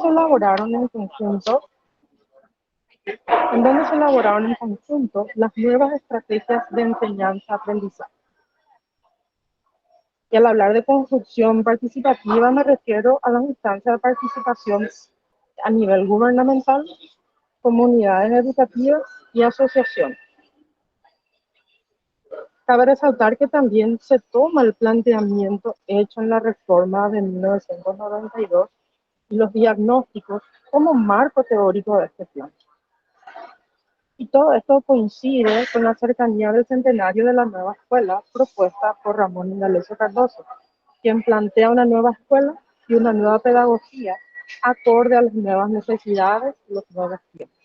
se elaboraron en conjunto, en donde se elaboraron en conjunto las nuevas estrategias de enseñanza-aprendizaje. Y al hablar de construcción participativa me refiero a las instancias de participación a nivel gubernamental, comunidades educativas y asociaciones. Cabe resaltar que también se toma el planteamiento hecho en la reforma de 1992 y los diagnósticos como marco teórico de este plan. Y todo esto coincide con la cercanía del centenario de la nueva escuela propuesta por Ramón Indalecio Cardoso, quien plantea una nueva escuela y una nueva pedagogía acorde a las nuevas necesidades y los nuevos tiempos.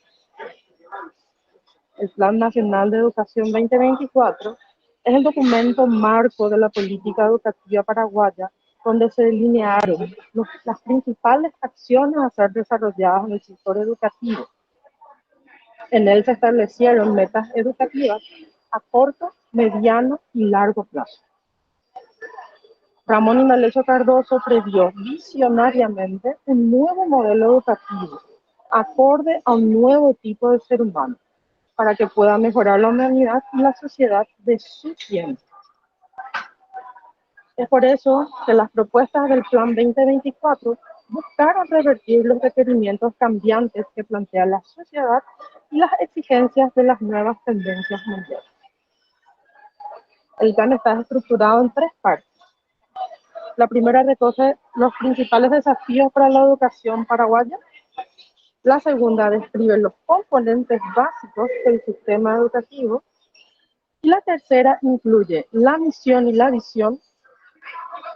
El Plan Nacional de Educación 2024 es el documento marco de la política educativa paraguaya, donde se delinearon las principales acciones a ser desarrolladas en el sector educativo. En él se establecieron metas educativas a corto, mediano y largo plazo. Ramón Indalecio Cardoso previó visionariamente un nuevo modelo educativo, acorde a un nuevo tipo de ser humano, para que pueda mejorar la humanidad y la sociedad de su tiempo. Es por eso que las propuestas del Plan 2024 buscaron revertir los requerimientos cambiantes que plantea la sociedad y las exigencias de las nuevas tendencias mundiales. El plan está estructurado en 3 partes. La primera recoge los principales desafíos para la educación paraguaya. La segunda describe los componentes básicos del sistema educativo. Y la tercera incluye la misión y la visión,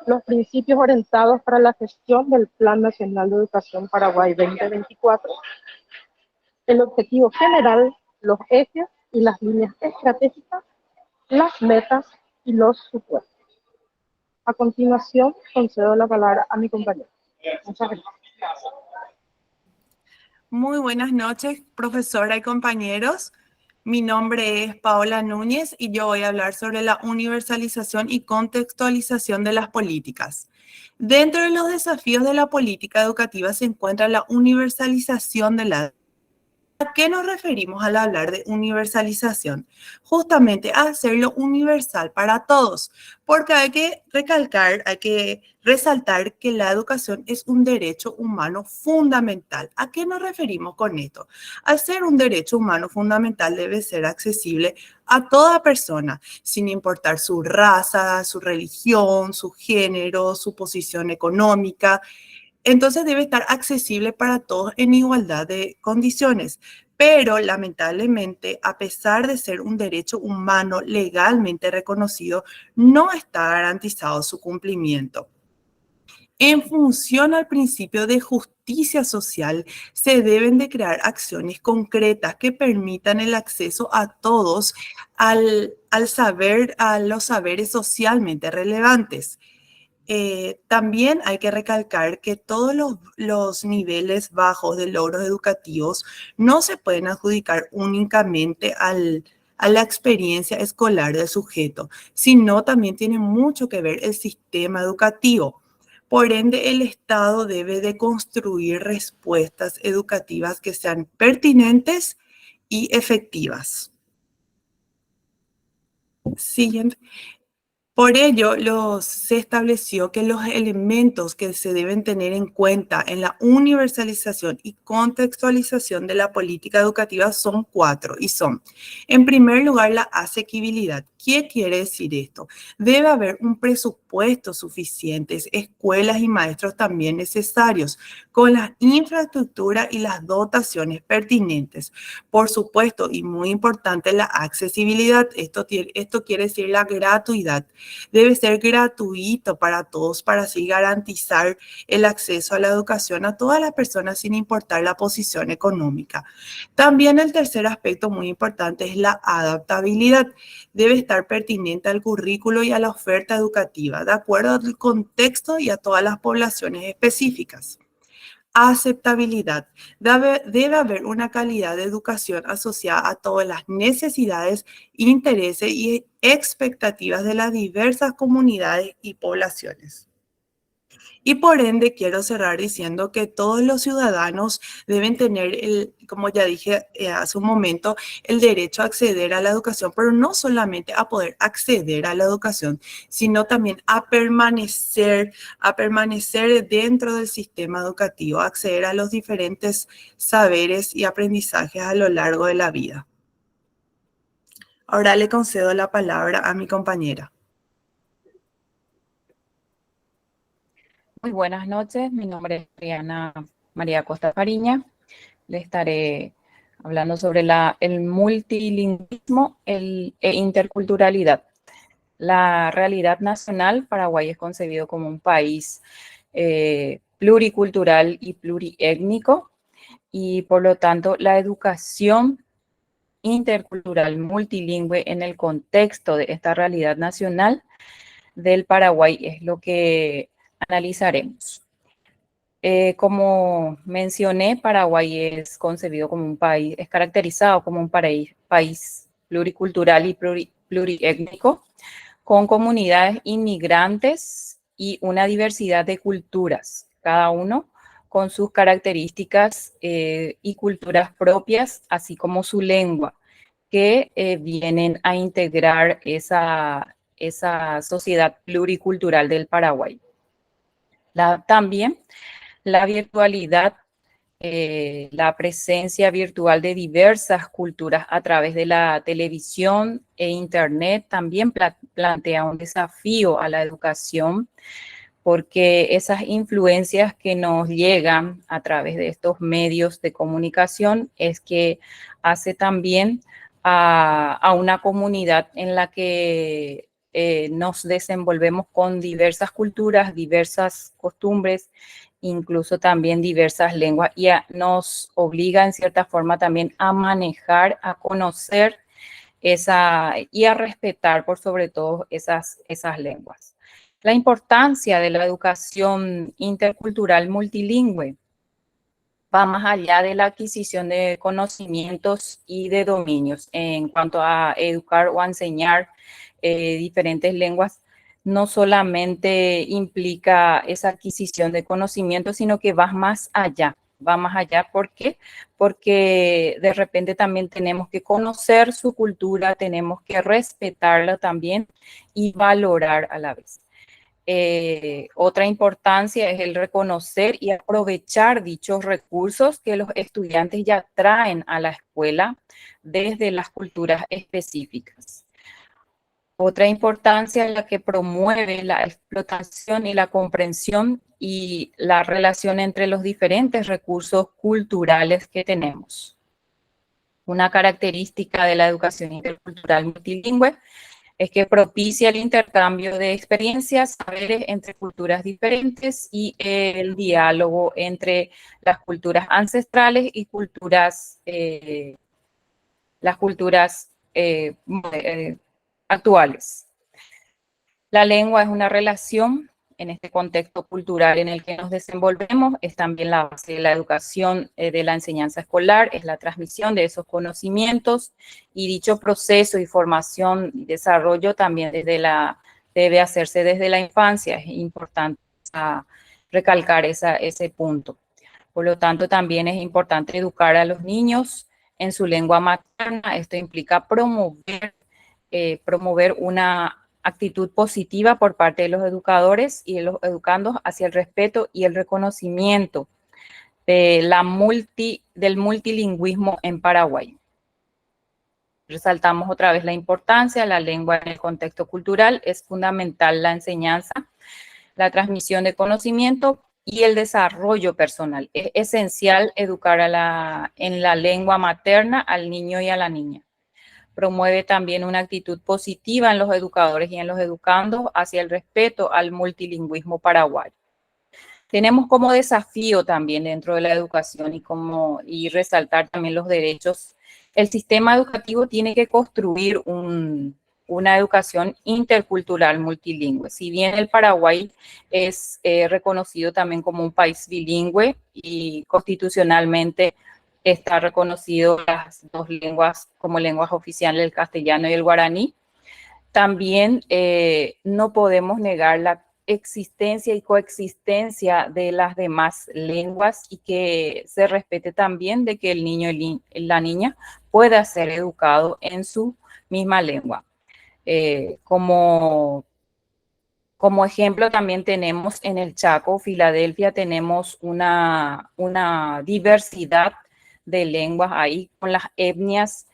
los principios orientados para la gestión del Plan Nacional de Educación Paraguay 2024, el objetivo general, los ejes y las líneas estratégicas, las metas y los supuestos. A continuación, concedo la palabra a mi compañero. Muchas gracias. Muy buenas noches, profesora y compañeros. Mi nombre es Paola Núñez y yo voy a hablar sobre la universalización y contextualización de las políticas. Dentro de los desafíos de la política educativa se encuentra la universalización de la... ¿A qué nos referimos al hablar de universalización? Justamente a hacerlo universal para todos, porque hay que recalcar, hay que resaltar que la educación es un derecho humano fundamental. ¿A qué nos referimos con esto? Al ser un derecho humano fundamental debe ser accesible a toda persona, sin importar su raza, su religión, su género, su posición económica. Entonces debe estar accesible para todos en igualdad de condiciones. Pero lamentablemente, a pesar de ser un derecho humano legalmente reconocido, no está garantizado su cumplimiento. En función al principio de justicia social, se deben de crear acciones concretas que permitan el acceso a todos al saber, a los saberes socialmente relevantes. También hay que recalcar que todos los niveles bajos de logros educativos no se pueden adjudicar únicamente a la experiencia escolar del sujeto, sino también tiene mucho que ver el sistema educativo. Por ende, el Estado debe de construir respuestas educativas que sean pertinentes y efectivas. Siguiente. Por ello, se estableció que los elementos que se deben tener en cuenta en la universalización y contextualización de la política educativa son 4 y son, en primer lugar, la asequibilidad. ¿Qué quiere decir esto? Debe haber un presupuesto suficiente, escuelas y maestros también necesarios, con la infraestructura y las dotaciones pertinentes. Por supuesto, y muy importante, la accesibilidad. Esto quiere decir la gratuidad. Debe ser gratuito para todos para así garantizar el acceso a la educación a todas las personas sin importar la posición económica. También el tercer aspecto muy importante es la adaptabilidad. Debe estar pertinente al currículo y a la oferta educativa, de acuerdo al contexto y a todas las poblaciones específicas. Aceptabilidad. Debe haber una calidad de educación asociada a todas las necesidades, intereses y expectativas de las diversas comunidades y poblaciones. Y por ende quiero cerrar diciendo que todos los ciudadanos deben tener, como ya dije hace un momento, el derecho a acceder a la educación, pero no solamente a poder acceder a la educación, sino también a permanecer dentro del sistema educativo, a acceder a los diferentes saberes y aprendizajes a lo largo de la vida. Ahora le concedo la palabra a mi compañera. Muy buenas noches, mi nombre es Triana María Costa Fariña. Le estaré hablando sobre el multilingüismo e interculturalidad. La realidad nacional, Paraguay es concebido como un país pluricultural y pluriétnico, y por lo tanto la educación intercultural multilingüe en el contexto de esta realidad nacional del Paraguay es lo que analizaremos. Como mencioné, Paraguay es concebido como un país, es caracterizado como un país pluricultural y pluriétnico, con comunidades inmigrantes y una diversidad de culturas, cada uno con sus características y culturas propias, así como su lengua, que vienen a integrar esa sociedad pluricultural del Paraguay. También la virtualidad, la presencia virtual de diversas culturas a través de la televisión e internet también plantea un desafío a la educación, porque esas influencias que nos llegan a través de estos medios de comunicación es que hace también a una comunidad en la que nos desenvolvemos con diversas culturas, diversas costumbres, incluso también diversas lenguas, y nos obliga en cierta forma también a manejar, a conocer y a respetar por sobre todo esas lenguas. La importancia de la educación intercultural multilingüe va más allá de la adquisición de conocimientos y de dominios. En cuanto a educar o a enseñar diferentes lenguas, no solamente implica esa adquisición de conocimientos, sino que va más allá. Va más allá, ¿por qué? Porque de repente también tenemos que conocer su cultura, tenemos que respetarla también y valorar a la vez. Otra importancia es el reconocer y aprovechar dichos recursos que los estudiantes ya traen a la escuela desde las culturas específicas. Otra importancia es la que promueve la explotación y la comprensión y la relación entre los diferentes recursos culturales que tenemos. Una característica de la educación intercultural multilingüe es que propicia el intercambio de experiencias, saberes entre culturas diferentes y el diálogo entre las culturas ancestrales y las culturas actuales. La lengua es una relación en este contexto cultural en el que nos desenvolvemos, es también la base de la educación, de la enseñanza escolar, es la transmisión de esos conocimientos, y dicho proceso y formación y desarrollo también debe hacerse desde la infancia. Es importante recalcar ese punto. Por lo tanto, también es importante educar a los niños en su lengua materna. Esto implica promover una actitud positiva por parte de los educadores y de los educandos hacia el respeto y el reconocimiento del multilingüismo en Paraguay. Resaltamos otra vez la importancia de la lengua en el contexto cultural. Es fundamental la enseñanza, la transmisión de conocimiento y el desarrollo personal. Es esencial educar en la lengua materna al niño y a la niña. Promueve también una actitud positiva en los educadores y en los educandos hacia el respeto al multilingüismo paraguayo. Tenemos como desafío también dentro de la educación y resaltar también los derechos. El sistema educativo tiene que construir una educación intercultural multilingüe. Si bien el Paraguay es reconocido también como un país bilingüe y constitucionalmente está reconocido las dos lenguas como lenguas oficiales, el castellano y el guaraní, también no podemos negar existencia y coexistencia de las demás lenguas y que se respete también de que el niño y la niña pueda ser educado en su misma lengua. Como ejemplo, también tenemos en el Chaco, Filadelfia, tenemos una diversidad de lenguas ahí con las etnias,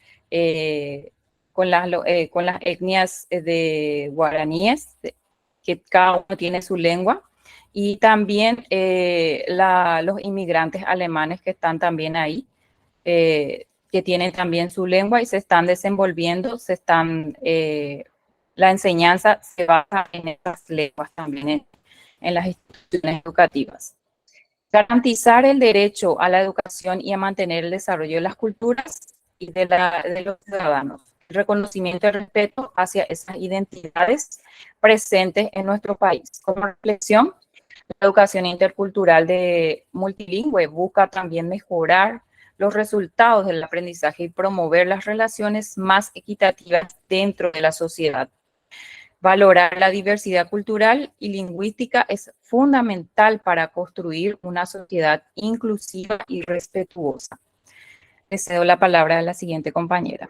con las etnias de guaraníes, que cada uno tiene su lengua, y también los inmigrantes alemanes que están también ahí, que tienen también su lengua y se están desenvolviendo, la enseñanza se basa en estas lenguas también en las instituciones educativas. Garantizar el derecho a la educación y a mantener el desarrollo de las culturas y de los ciudadanos. El reconocimiento y respeto hacia esas identidades presentes en nuestro país. Como reflexión, la educación intercultural de multilingüe busca también mejorar los resultados del aprendizaje y promover las relaciones más equitativas dentro de la sociedad. Valorar la diversidad cultural y lingüística es fundamental para construir una sociedad inclusiva y respetuosa. Le cedo la palabra a la siguiente compañera.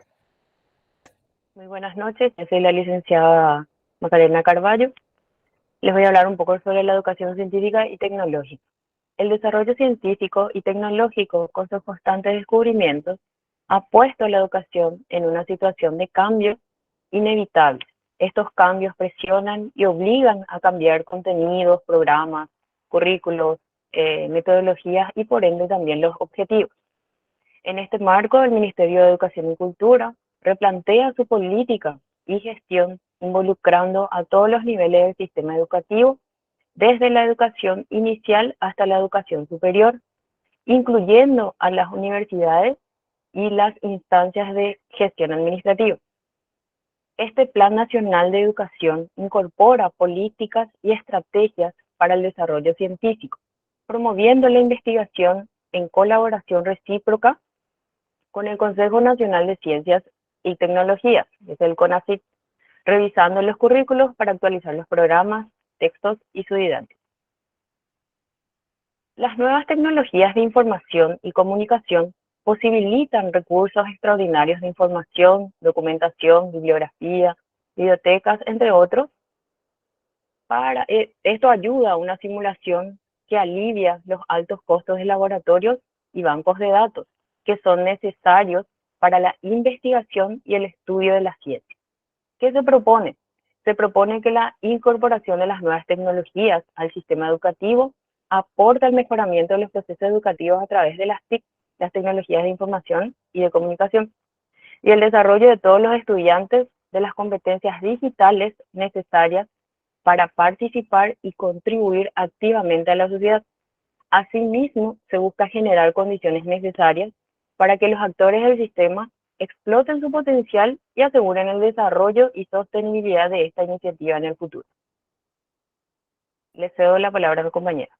Muy buenas noches, yo soy la licenciada Macarena Carballo. Les voy a hablar un poco sobre la educación científica y tecnológica. El desarrollo científico y tecnológico, con sus constantes descubrimientos, ha puesto a la educación en una situación de cambio inevitable. Estos cambios presionan y obligan a cambiar contenidos, programas, currículos, metodologías y por ende también los objetivos. En este marco, el Ministerio de Educación y Cultura replantea su política y gestión involucrando a todos los niveles del sistema educativo, desde la educación inicial hasta la educación superior, incluyendo a las universidades y las instancias de gestión administrativa. Este Plan Nacional de Educación incorpora políticas y estrategias para el desarrollo científico, promoviendo la investigación en colaboración recíproca con el Consejo Nacional de Ciencias y Tecnologías, que es el CONACYT, revisando los currículos para actualizar los programas, textos y su didáctica. Las nuevas tecnologías de información y comunicación posibilitan recursos extraordinarios de información, documentación, bibliografía, bibliotecas, entre otros. Esto ayuda a una simulación que alivia los altos costos de laboratorios y bancos de datos, que son necesarios para la investigación y el estudio de la ciencia. ¿Qué se propone? Se propone que la incorporación de las nuevas tecnologías al sistema educativo aporta al mejoramiento de los procesos educativos a través de las TIC, las tecnologías de información y de comunicación, y el desarrollo de todos los estudiantes de las competencias digitales necesarias para participar y contribuir activamente a la sociedad. Asimismo, se busca generar condiciones necesarias para que los actores del sistema exploten su potencial y aseguren el desarrollo y sostenibilidad de esta iniciativa en el futuro. Le cedo la palabra a mi compañera.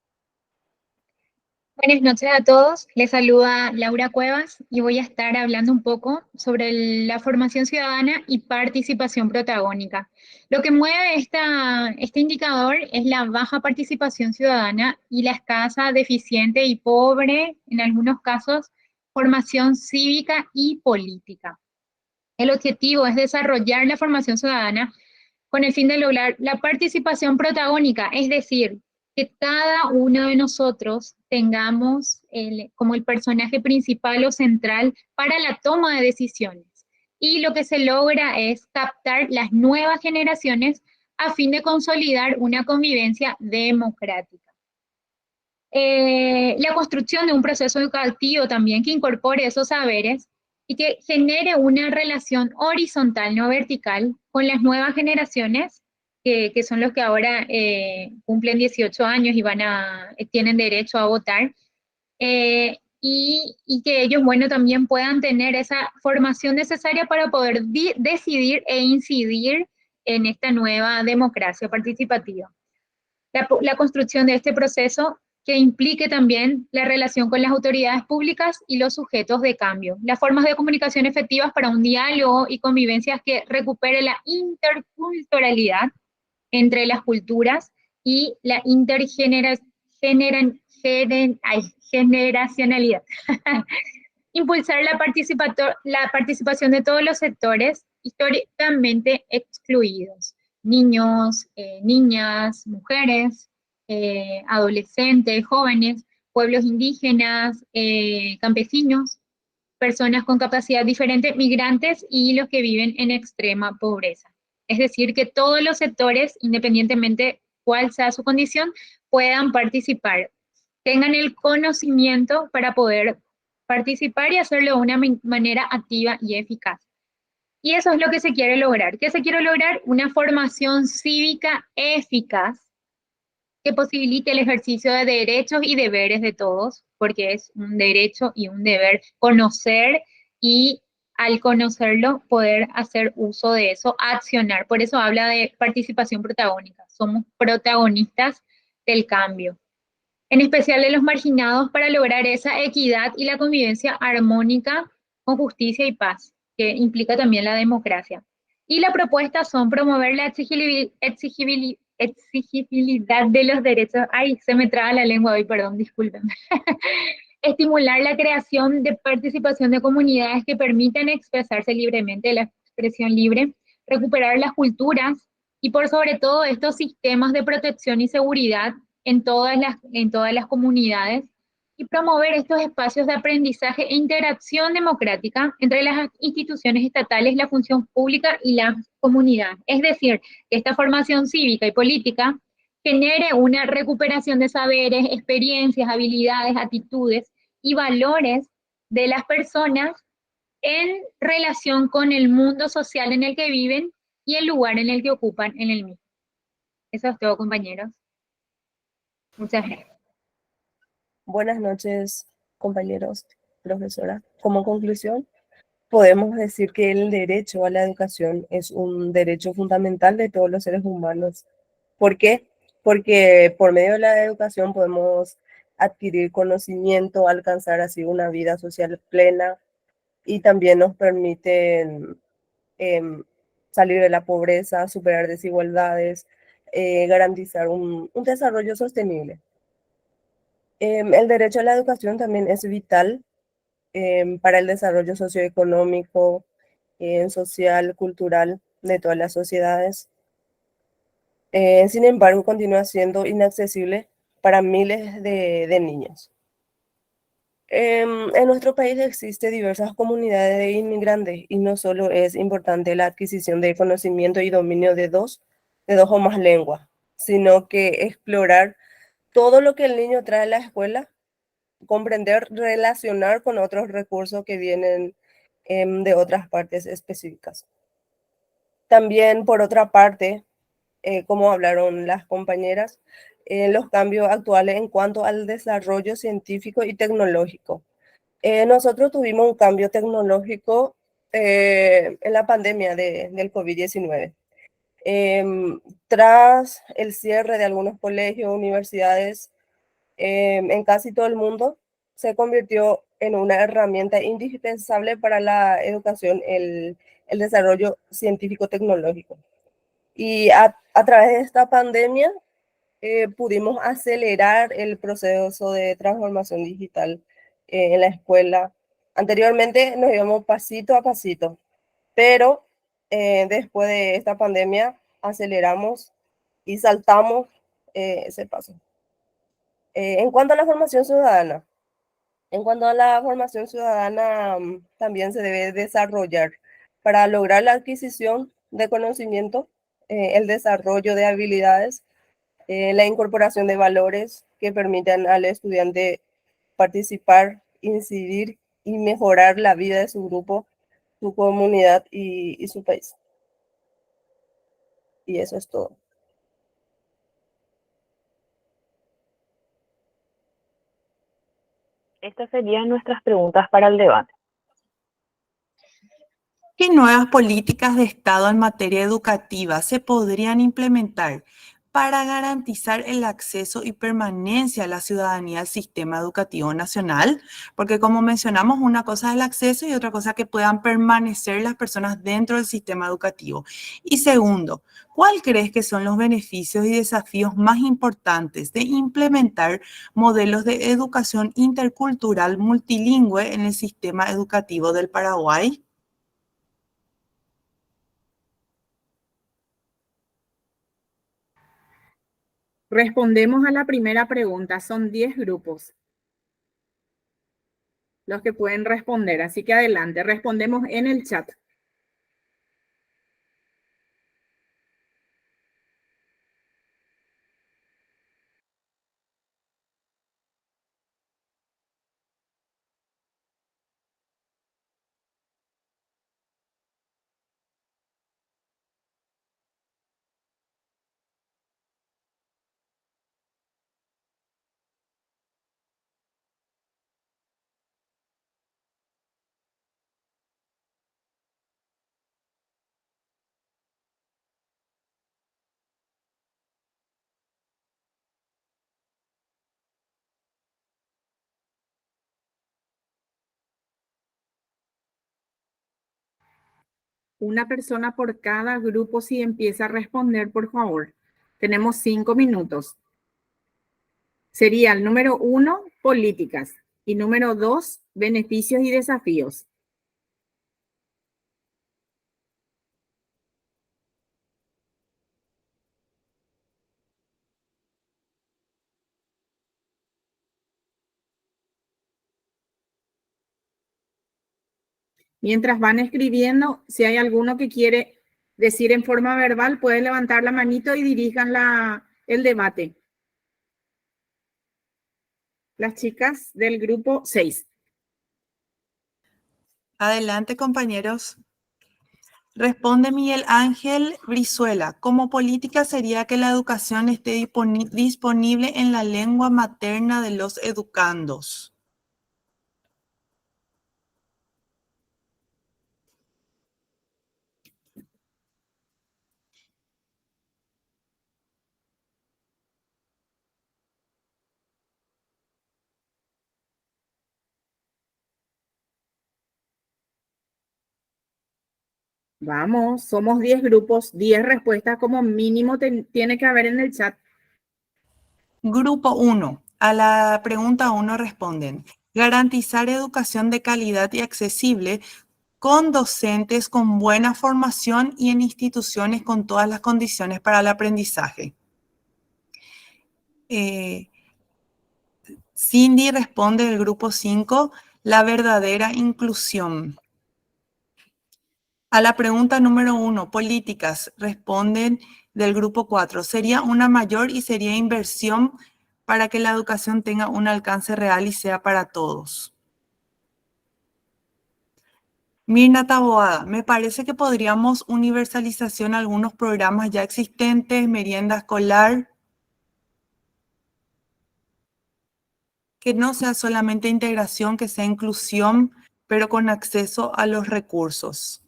Buenas noches a todos, les saluda Laura Cuevas y voy a estar hablando un poco sobre la formación ciudadana y participación protagónica. Lo que mueve este indicador es la baja participación ciudadana y la escasa, deficiente y pobre, en algunos casos, formación cívica y política. El objetivo es desarrollar la formación ciudadana con el fin de lograr la participación protagónica, es decir, que cada uno de nosotros tengamos como el personaje principal o central para la toma de decisiones. Y lo que se logra es captar las nuevas generaciones a fin de consolidar una convivencia democrática. La construcción de un proceso educativo también que incorpore esos saberes y que genere una relación horizontal, no vertical, con las nuevas generaciones, que son los que ahora cumplen 18 años y tienen derecho a votar, y que ellos, bueno, también puedan tener esa formación necesaria para poder decidir e incidir en esta nueva democracia participativa. La construcción de este proceso que implique también la relación con las autoridades públicas y los sujetos de cambio, las formas de comunicación efectivas para un diálogo y convivencias que recupere la interculturalidad entre las culturas y la generacionalidad. Impulsar la participación de todos los sectores históricamente excluidos, niños, niñas, mujeres, adolescentes, jóvenes, pueblos indígenas, campesinos, personas con capacidad diferente, migrantes y los que viven en extrema pobreza. Es decir, que todos los sectores, independientemente cuál sea su condición, puedan participar, tengan el conocimiento para poder participar y hacerlo de una manera activa y eficaz. Y eso es lo que se quiere lograr. ¿Qué se quiere lograr? Una formación cívica eficaz que posibilite el ejercicio de derechos y deberes de todos, porque es un derecho y un deber conocer y al conocerlo poder hacer uso de eso, accionar. Por eso habla de participación protagónica. Somos protagonistas del cambio, en especial de los marginados, para lograr esa equidad y la convivencia armónica con justicia y paz, que implica también la democracia. Y la propuesta son promover la exigibilidad de los derechos. Ay, se me traba la lengua hoy, perdón, disculpen. Estimular la creación de participación de comunidades que permitan expresarse libremente, la expresión libre, recuperar las culturas y por sobre todo estos sistemas de protección y seguridad en todas las comunidades, y promover estos espacios de aprendizaje e interacción democrática entre las instituciones estatales, la función pública y la comunidad. Es decir, que esta formación cívica y política genere una recuperación de saberes, experiencias, habilidades, actitudes y valores de las personas en relación con el mundo social en el que viven y el lugar en el que ocupan en el mismo. Eso es todo, compañeros. Muchas gracias. Buenas noches, compañeros, profesora. Como conclusión, podemos decir que el derecho a la educación es un derecho fundamental de todos los seres humanos. ¿Por qué? Porque por medio de la educación podemos adquirir conocimiento, alcanzar así una vida social plena y también nos permiten salir de la pobreza, superar desigualdades, garantizar un desarrollo sostenible. El derecho a la educación también es vital para el desarrollo socioeconómico, social, cultural de todas las sociedades. Sin embargo, continúa siendo inaccesible para miles de niños. En nuestro país existen diversas comunidades de inmigrantes y no solo es importante la adquisición de conocimiento y dominio de dos o más lenguas, sino que explorar todo lo que el niño trae a la escuela, comprender, relacionar con otros recursos que vienen de otras partes específicas. También, por otra parte, como hablaron las compañeras, los cambios actuales en cuanto al desarrollo científico y tecnológico. Nosotros tuvimos un cambio tecnológico en la pandemia del COVID-19. Tras el cierre de algunos colegios, universidades, en casi todo el mundo, se convirtió en una herramienta indispensable para la educación, el desarrollo científico-tecnológico. Y a través de esta pandemia pudimos acelerar el proceso de transformación digital en la escuela. Anteriormente nos íbamos pasito a pasito, pero después de esta pandemia aceleramos y saltamos ese paso. En cuanto a la formación ciudadana, también se debe desarrollar para lograr la adquisición de conocimiento, el desarrollo de habilidades, la incorporación de valores que permitan al estudiante participar, incidir y mejorar la vida de su grupo, su comunidad y su país. Y eso es todo. Estas serían nuestras preguntas para el debate. ¿Qué nuevas políticas de Estado en materia educativa se podrían implementar para garantizar el acceso y permanencia de la ciudadanía al sistema educativo nacional, porque como mencionamos, una cosa es el acceso y otra cosa que puedan permanecer las personas dentro del sistema educativo. Y segundo, ¿cuál crees que son los beneficios y desafíos más importantes de implementar modelos de educación intercultural multilingüe en el sistema educativo del Paraguay? Respondemos a la primera pregunta. Son 10 grupos los que pueden responder, así que adelante, respondemos en el chat. Una persona por cada grupo si empieza a responder, por favor. Tenemos 5 minutos. Sería el número 1, políticas. Y número 2, beneficios y desafíos. Mientras van escribiendo, si hay alguno que quiere decir en forma verbal, puede levantar la manito y dirijan el debate. Las chicas del grupo 6. Adelante, compañeros. Responde Miguel Ángel Brizuela. Como política sería que la educación esté disponible en la lengua materna de los educandos. Vamos, somos 10 grupos, 10 respuestas como mínimo tiene que haber en el chat. Grupo 1. A la pregunta 1 responden: garantizar educación de calidad y accesible con docentes con buena formación y en instituciones con todas las condiciones para el aprendizaje. Cindy responde del grupo 5, la verdadera inclusión. A la pregunta número 1, políticas, responden del grupo 4, sería una mayor y sería inversión para que la educación tenga un alcance real y sea para todos. Mirna Taboada, me parece que podríamos universalización algunos programas ya existentes, merienda escolar, que no sea solamente integración, que sea inclusión, pero con acceso a los recursos.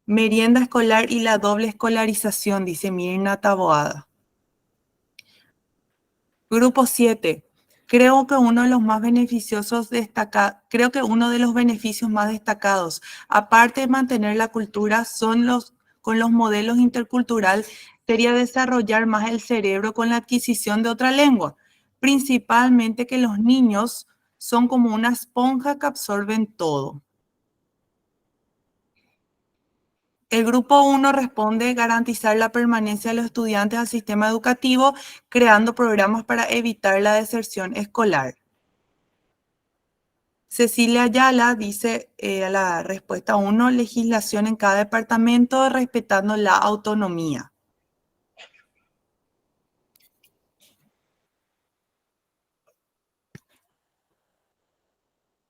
Merienda escolar y la doble escolarización, dice Mirna Taboada. Grupo 7. Creo que uno de los beneficios más destacados, aparte de mantener la cultura, con los modelos intercultural, sería desarrollar más el cerebro con la adquisición de otra lengua, principalmente que los niños son como una esponja que absorben todo. El grupo 1 responde garantizar la permanencia de los estudiantes al sistema educativo, creando programas para evitar la deserción escolar. Cecilia Ayala dice a la respuesta 1, legislación en cada departamento respetando la autonomía.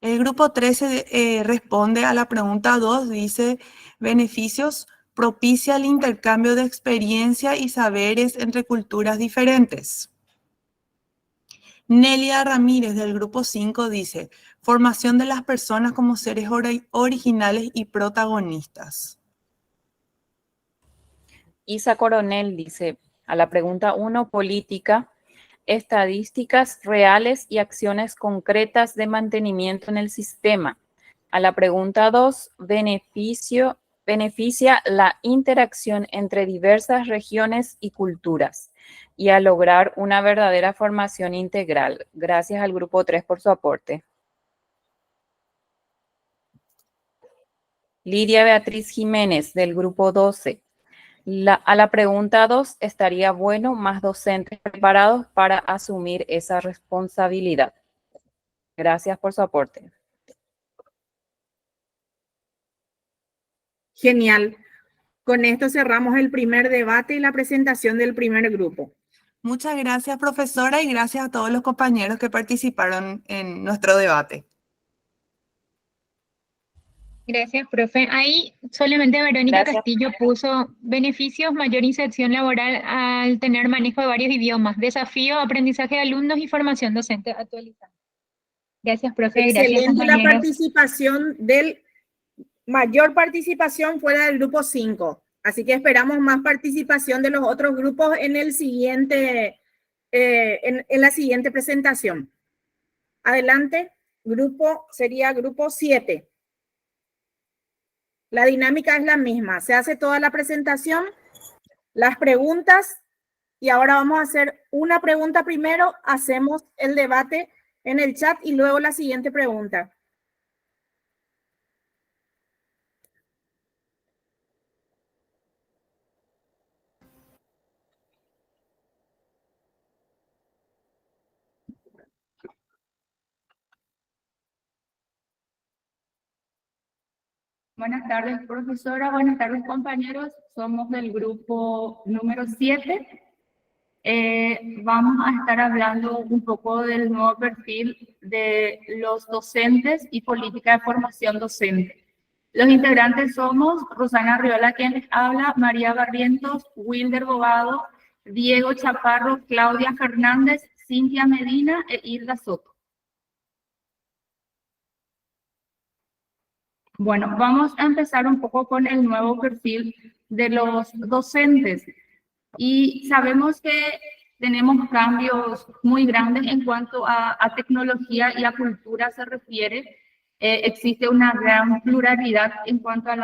El grupo 13 responde a la pregunta 2, dice beneficios, propicia el intercambio de experiencia y saberes entre culturas diferentes. Nelia Ramírez del grupo 5 dice, formación de las personas como seres originales y protagonistas. Isa Coronel dice, A la pregunta 1, política, estadísticas reales y acciones concretas de mantenimiento en el sistema. A la pregunta 2, beneficia la interacción entre diversas regiones y culturas y a lograr una verdadera formación integral. Gracias al grupo 3 por su aporte. Lidia Beatriz Jiménez, del grupo 12. A la pregunta 2, ¿estaría bueno más docentes preparados para asumir esa responsabilidad? Gracias por su aporte. Genial. Con esto cerramos el primer debate y la presentación del primer grupo. Muchas gracias, profesora, y gracias a todos los compañeros que participaron en nuestro debate. Gracias, profe. Ahí solamente Verónica Gracias. Castillo puso beneficios, mayor inserción laboral al tener manejo de varios idiomas, desafío, aprendizaje de alumnos y formación docente actualizada. Gracias, profe. Gracias, Excelente la compañeros. participación mayor participación fuera del grupo 5. Así que esperamos más participación de los otros grupos en el siguiente, en la siguiente presentación. Adelante, sería grupo 7. La dinámica es la misma. Se hace toda la presentación, las preguntas, y ahora vamos a hacer una pregunta primero, hacemos el debate en el chat y luego la siguiente pregunta. Buenas tardes, profesora. Buenas tardes, compañeros. Somos del grupo número 7. Vamos a estar hablando un poco del nuevo perfil de los docentes y política de formación docente. Los integrantes somos Rosana Arriola, quien les habla, María Barrientos, Wilder Bobado, Diego Chaparro, Claudia Fernández, Cintia Medina e Hilda Soto. Bueno, vamos a empezar un poco con el nuevo perfil de los docentes. Y sabemos que tenemos cambios muy grandes en cuanto a tecnología y a cultura se refiere. Existe una gran pluralidad en cuanto a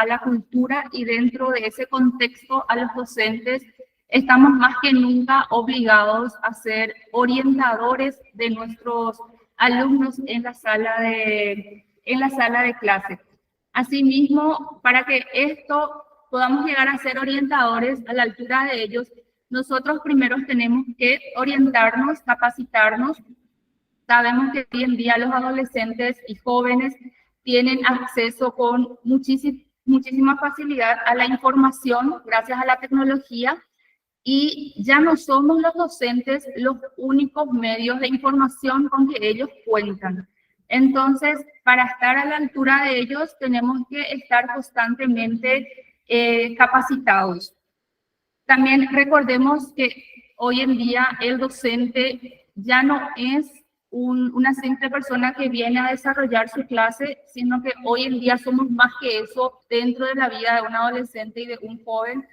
la cultura y dentro de ese contexto a los docentes estamos más que nunca obligados a ser orientadores de nuestros alumnos en la sala de clase. Asimismo, para que esto podamos llegar a ser orientadores a la altura de ellos, nosotros primero tenemos que orientarnos, capacitarnos. Sabemos que hoy en día los adolescentes y jóvenes tienen acceso con muchísima facilidad a la información gracias a la tecnología y ya no somos los docentes los únicos medios de información con que ellos cuentan. Entonces, para estar a la altura de ellos, tenemos que estar constantemente capacitados. También recordemos que hoy en día el docente ya no es una simple persona que viene a desarrollar su clase, sino que hoy en día somos más que eso dentro de la vida de un adolescente y de un joven.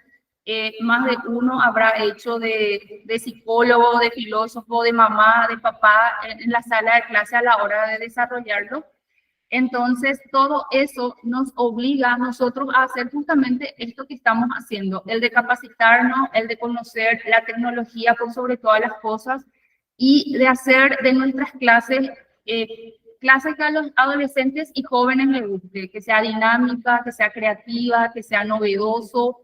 Más de uno habrá hecho de psicólogo, de filósofo, de mamá, de papá en la sala de clase a la hora de desarrollarlo. Entonces, todo eso nos obliga a nosotros a hacer justamente esto que estamos haciendo, el de capacitarnos, el de conocer la tecnología por sobre todas las cosas y de hacer de nuestras clases, clases que a los adolescentes y jóvenes les guste, que sea dinámica, que sea creativa, que sea novedoso,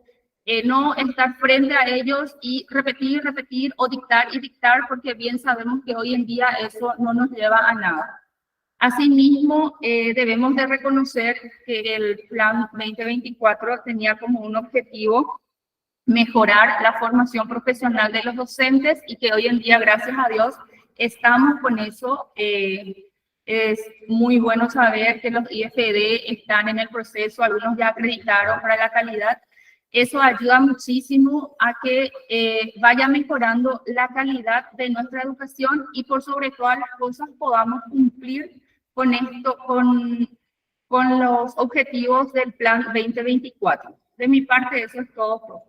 no estar frente a ellos y repetir o dictar y dictar, porque bien sabemos que hoy en día eso no nos lleva a nada. Asimismo, debemos de reconocer que el Plan 2024 tenía como un objetivo mejorar la formación profesional de los docentes y que hoy en día, gracias a Dios, estamos con eso. Es muy bueno saber que los IFD están en el proceso, algunos ya acreditaron para la calidad. Eso ayuda muchísimo a que vaya mejorando la calidad de nuestra educación y por sobre todas las cosas podamos cumplir con esto, con los objetivos del Plan 2024. De mi parte, eso es todo.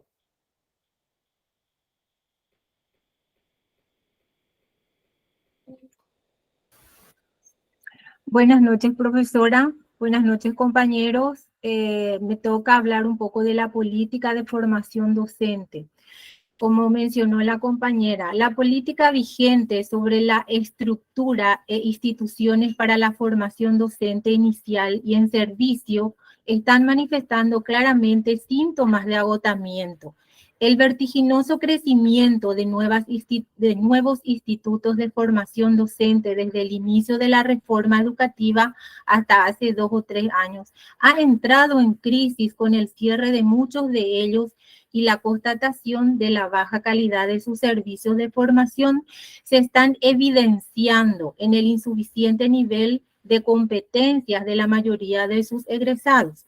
Buenas noches, profesora. Buenas noches, compañeros. Me toca hablar un poco de la política de formación docente. Como mencionó la compañera, la política vigente sobre la estructura e instituciones para la formación docente inicial y en servicio están manifestando claramente síntomas de agotamiento. El vertiginoso crecimiento de nuevos institutos de formación docente desde el inicio de la reforma educativa hasta hace 2 o 3 años ha entrado en crisis con el cierre de muchos de ellos y la constatación de la baja calidad de sus servicios de formación se están evidenciando en el insuficiente nivel de competencias de la mayoría de sus egresados.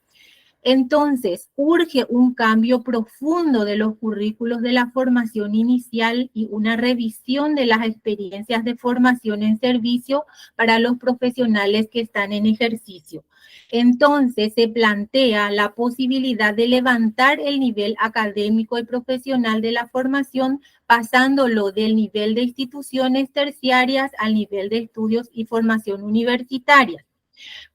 Entonces, urge un cambio profundo de los currículos de la formación inicial y una revisión de las experiencias de formación en servicio para los profesionales que están en ejercicio. Entonces, se plantea la posibilidad de levantar el nivel académico y profesional de la formación, pasándolo del nivel de instituciones terciarias al nivel de estudios y formación universitaria.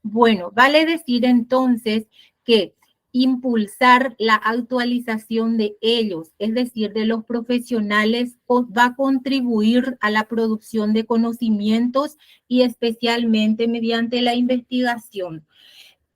Bueno, vale decir entonces que impulsar la actualización de ellos, es decir, de los profesionales, va a contribuir a la producción de conocimientos y especialmente mediante la investigación.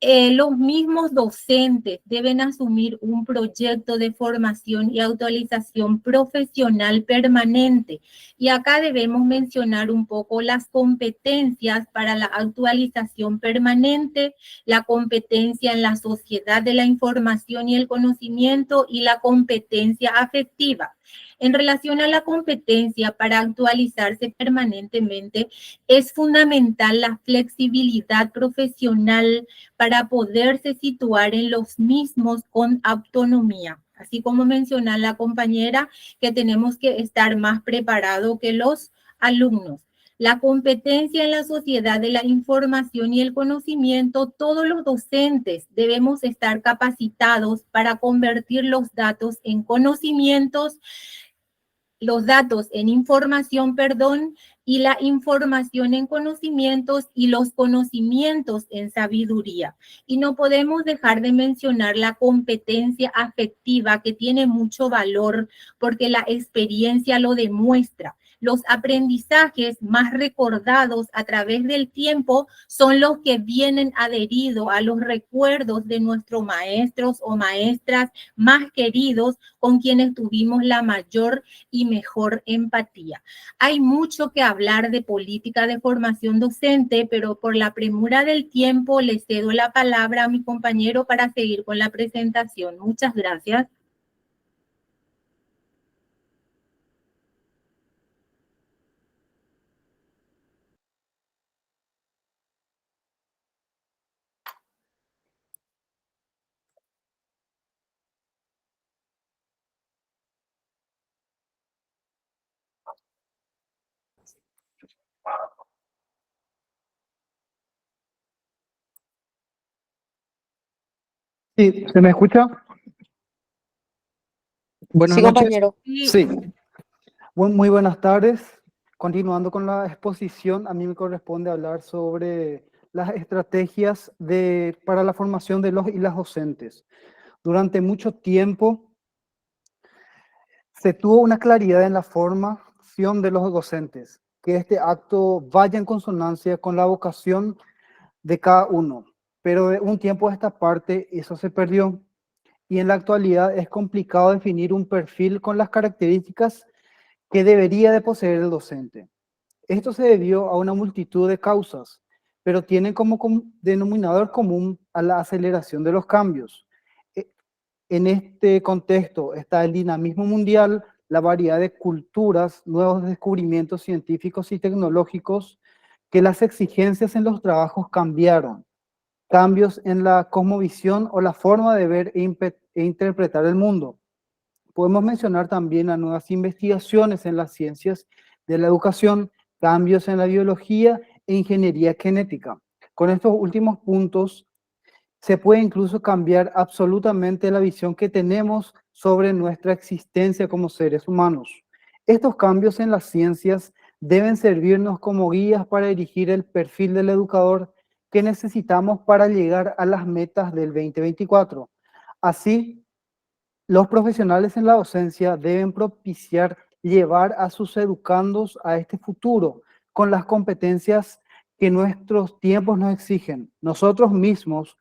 Los mismos docentes deben asumir un proyecto de formación y actualización profesional permanente. Y acá debemos mencionar un poco las competencias para la actualización permanente, la competencia en la sociedad de la información y el conocimiento y la competencia afectiva. En relación a la competencia para actualizarse permanentemente, es fundamental la flexibilidad profesional para poderse situar en los mismos con autonomía. Así como menciona la compañera, que tenemos que estar más preparados que los alumnos. La competencia en la sociedad de la información y el conocimiento, todos los docentes debemos estar capacitados para convertir los datos en conocimientos, los datos en información, y la información en conocimientos y los conocimientos en sabiduría. Y no podemos dejar de mencionar la competencia afectiva, que tiene mucho valor porque la experiencia lo demuestra. Los aprendizajes más recordados a través del tiempo son los que vienen adheridos a los recuerdos de nuestros maestros o maestras más queridos, con quienes tuvimos la mayor y mejor empatía. Hay mucho que hablar de política de formación docente, pero por la premura del tiempo le cedo la palabra a mi compañero para seguir con la presentación. Muchas gracias. Sí, ¿se me escucha? Buenas Sí, noches. compañero. Sí. Muy buenas tardes. Continuando con la exposición, a mí me corresponde hablar sobre las estrategias para la formación de los y las docentes. Durante mucho tiempo se tuvo una claridad en la formación de los docentes, que este acto vaya en consonancia con la vocación de cada uno. Pero de un tiempo a esta parte eso se perdió. Y en la actualidad es complicado definir un perfil con las características que debería de poseer el docente. Esto se debió a una multitud de causas, pero tienen como denominador común a la aceleración de los cambios. En este contexto está el dinamismo mundial, la variedad de culturas, nuevos descubrimientos científicos y tecnológicos, que las exigencias en los trabajos cambiaron. Cambios en la cosmovisión o la forma de ver e interpretar el mundo. Podemos mencionar también a nuevas investigaciones en las ciencias de la educación, cambios en la biología e ingeniería genética. Con estos últimos puntos se puede incluso cambiar absolutamente la visión que tenemos sobre nuestra existencia como seres humanos. Estos cambios en las ciencias deben servirnos como guías para dirigir el perfil del educador que necesitamos para llegar a las metas del 2024. Así, los profesionales en la docencia deben propiciar llevar a sus educandos a este futuro con las competencias que nuestros tiempos nos exigen. Nosotros mismos,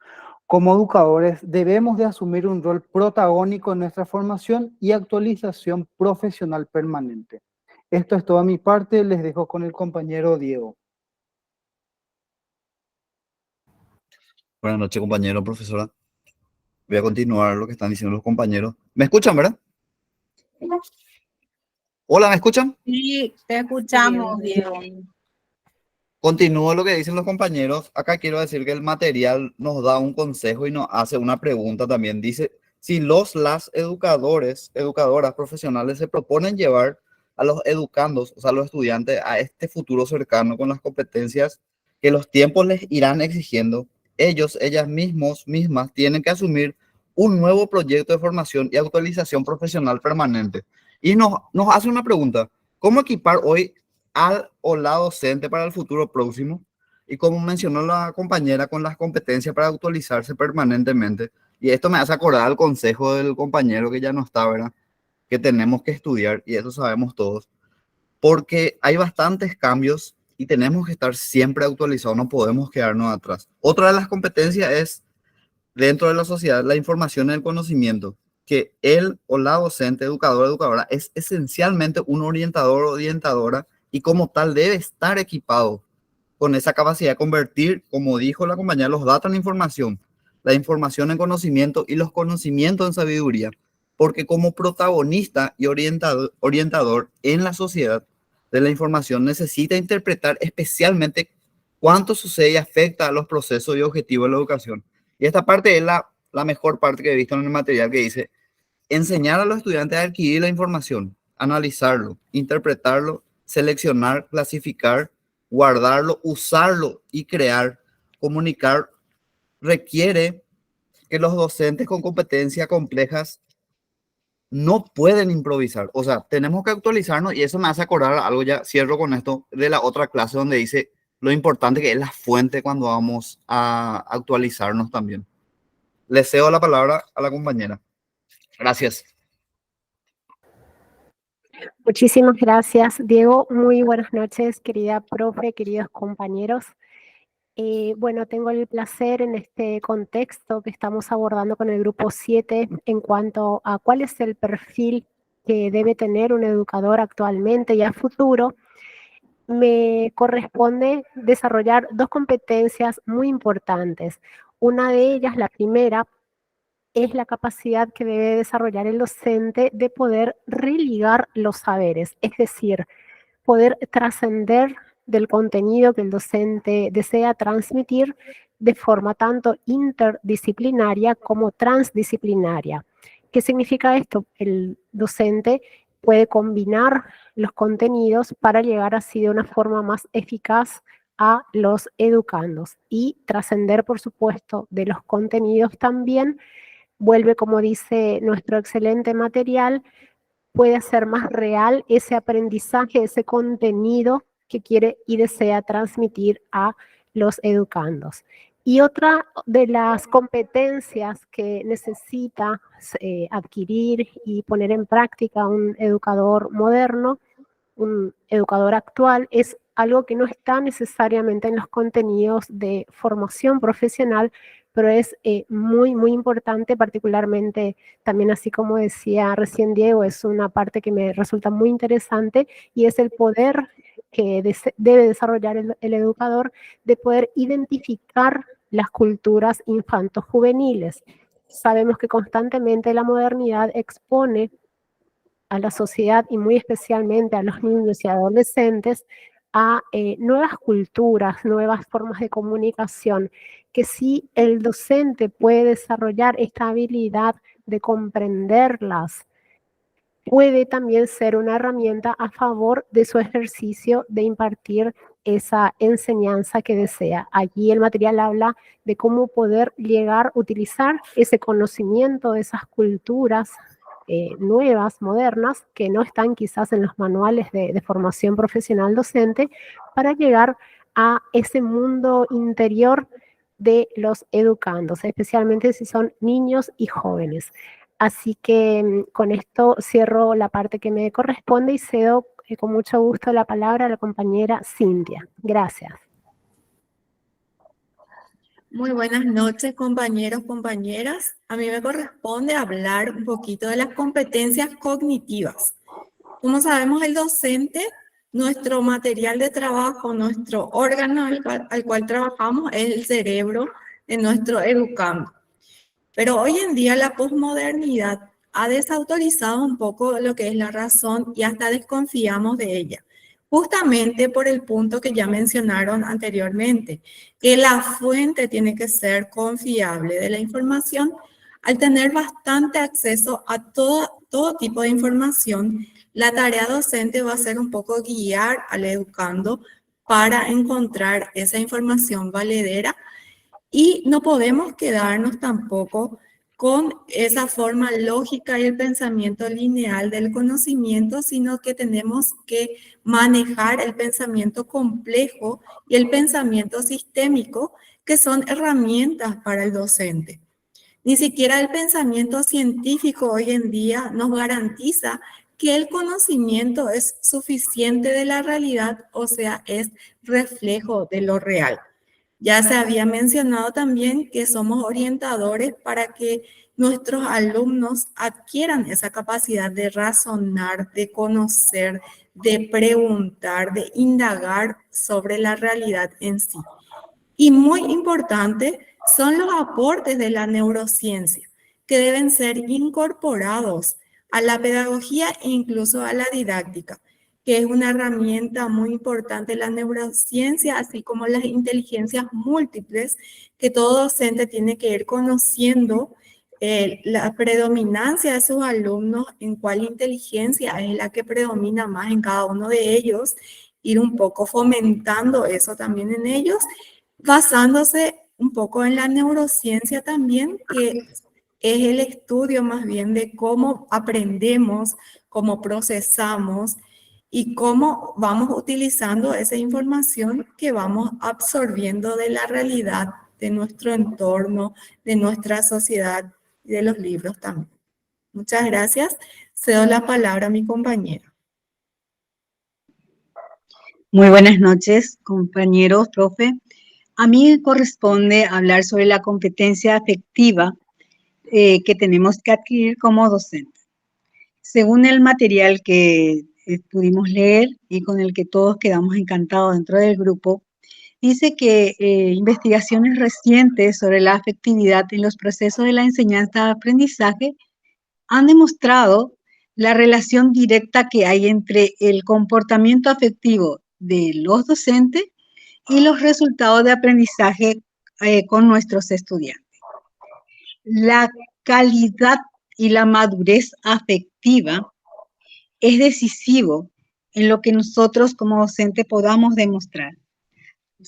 como educadores, debemos de asumir un rol protagónico en nuestra formación y actualización profesional permanente. Esto es toda mi parte, les dejo con el compañero Diego. Buenas noches, compañero, profesora. Voy a continuar lo que están diciendo los compañeros. ¿Me escuchan, verdad? Hola, ¿me escuchan? Sí, te escuchamos, Diego. Continúo lo que dicen los compañeros. Acá quiero decir que el material nos da un consejo y nos hace una pregunta también. Dice, si las educadoras profesionales se proponen llevar a los educandos, o sea, a los estudiantes, a este futuro cercano con las competencias que los tiempos les irán exigiendo, ellas mismas tienen que asumir un nuevo proyecto de formación y actualización profesional permanente. Y nos hace una pregunta, ¿cómo equipar hoy al o la docente para el futuro próximo? Y como mencionó la compañera, con las competencias para actualizarse permanentemente. Y esto me hace acordar al consejo del compañero que ya no está, ¿verdad? Que tenemos que estudiar, y eso sabemos todos, porque hay bastantes cambios y tenemos que estar siempre actualizados, no podemos quedarnos atrás. Otra de las competencias es, dentro de la sociedad, la información y el conocimiento, que él o la docente, educador, educadora, es esencialmente un orientador o orientadora y como tal debe estar equipado con esa capacidad de convertir, como dijo la compañera, los datos en información, la información en conocimiento y los conocimientos en sabiduría, porque como protagonista y orientador en la sociedad de la información necesita interpretar especialmente cuánto sucede y afecta a los procesos y objetivos de la educación. Y esta parte es la mejor parte que he visto en el material, que dice, enseñar a los estudiantes a adquirir la información, analizarlo, interpretarlo, seleccionar, clasificar, guardarlo, usarlo y crear, comunicar, requiere que los docentes con competencias complejas no pueden improvisar. O sea, tenemos que actualizarnos y eso me hace acordar algo, ya cierro con esto, de la otra clase donde dice lo importante que es la fuente cuando vamos a actualizarnos también. Le cedo la palabra a la compañera. Gracias. Muchísimas gracias, Diego. Muy buenas noches, querida profe, queridos compañeros. Bueno, tengo el placer en este contexto que estamos abordando con el grupo 7 en cuanto a cuál es el perfil que debe tener un educador actualmente y a futuro. Me corresponde desarrollar dos competencias muy importantes. Una de ellas, la primera, es la capacidad que debe desarrollar el docente de poder religar los saberes, es decir, poder trascender del contenido que el docente desea transmitir de forma tanto interdisciplinaria como transdisciplinaria. ¿Qué significa esto? El docente puede combinar los contenidos para llegar así de una forma más eficaz a los educandos y trascender, por supuesto, de los contenidos también. Vuelve, como dice nuestro excelente material, puede hacer más real ese aprendizaje, ese contenido que quiere y desea transmitir a los educandos. Y otra de las competencias que necesita adquirir y poner en práctica un educador moderno, un educador actual, es algo que no está necesariamente en los contenidos de formación profesional, pero es muy, muy importante, particularmente también, así como decía recién Diego, es una parte que me resulta muy interesante y es el poder que debe desarrollar el educador de poder identificar las culturas infanto-juveniles. Sabemos que constantemente la modernidad expone a la sociedad y muy especialmente a los niños y adolescentes a nuevas culturas, nuevas formas de comunicación, que si el docente puede desarrollar esta habilidad de comprenderlas, puede también ser una herramienta a favor de su ejercicio de impartir esa enseñanza que desea. Allí el material habla de cómo poder llegar a utilizar ese conocimiento de esas culturas nuevas, modernas, que no están quizás en los manuales de formación profesional docente, para llegar a ese mundo interior de los educandos, especialmente si son niños y jóvenes. Así que con esto cierro la parte que me corresponde y cedo con mucho gusto la palabra a la compañera Cintia. Gracias. Muy buenas noches, compañeros, compañeras. A mí me corresponde hablar un poquito de las competencias cognitivas. Como sabemos, el docente, nuestro material de trabajo, nuestro órgano al cual trabajamos es el cerebro de nuestro educando. Pero hoy en día la posmodernidad ha desautorizado un poco lo que es la razón y hasta desconfiamos de ella. Justamente por el punto que ya mencionaron anteriormente, que la fuente tiene que ser confiable de la información. Al tener bastante acceso a todo tipo de información, la tarea docente va a ser un poco guiar al educando para encontrar esa información valedera y no podemos quedarnos tampoco con esa forma lógica y el pensamiento lineal del conocimiento, sino que tenemos que manejar el pensamiento complejo y el pensamiento sistémico, que son herramientas para el docente. Ni siquiera el pensamiento científico hoy en día nos garantiza que el conocimiento es suficiente de la realidad, o sea, es reflejo de lo real. Ya se había mencionado también que somos orientadores para que nuestros alumnos adquieran esa capacidad de razonar, de conocer, de preguntar, de indagar sobre la realidad en sí. Y muy importante son los aportes de la neurociencia, que deben ser incorporados a la pedagogía e incluso a la didáctica, que es una herramienta muy importante la neurociencia, así como las inteligencias múltiples, que todo docente tiene que ir conociendo la predominancia de sus alumnos, en cuál inteligencia es la que predomina más en cada uno de ellos, ir un poco fomentando eso también en ellos, basándose un poco en la neurociencia también, que es el estudio más bien de cómo aprendemos, cómo procesamos y cómo vamos utilizando esa información que vamos absorbiendo de la realidad, de nuestro entorno, de nuestra sociedad y de los libros también. Muchas gracias. Cedo la palabra a mi compañera. Muy buenas noches, compañeros, profe. A mí me corresponde hablar sobre la competencia afectiva que tenemos que adquirir como docentes. Según el material que pudimos leer y con el que todos quedamos encantados dentro del grupo, dice que investigaciones recientes sobre la afectividad en los procesos de la enseñanza-aprendizaje han demostrado la relación directa que hay entre el comportamiento afectivo de los docentes y los resultados de aprendizaje con nuestros estudiantes. La calidad y la madurez afectiva es decisivo en lo que nosotros como docente podamos demostrar.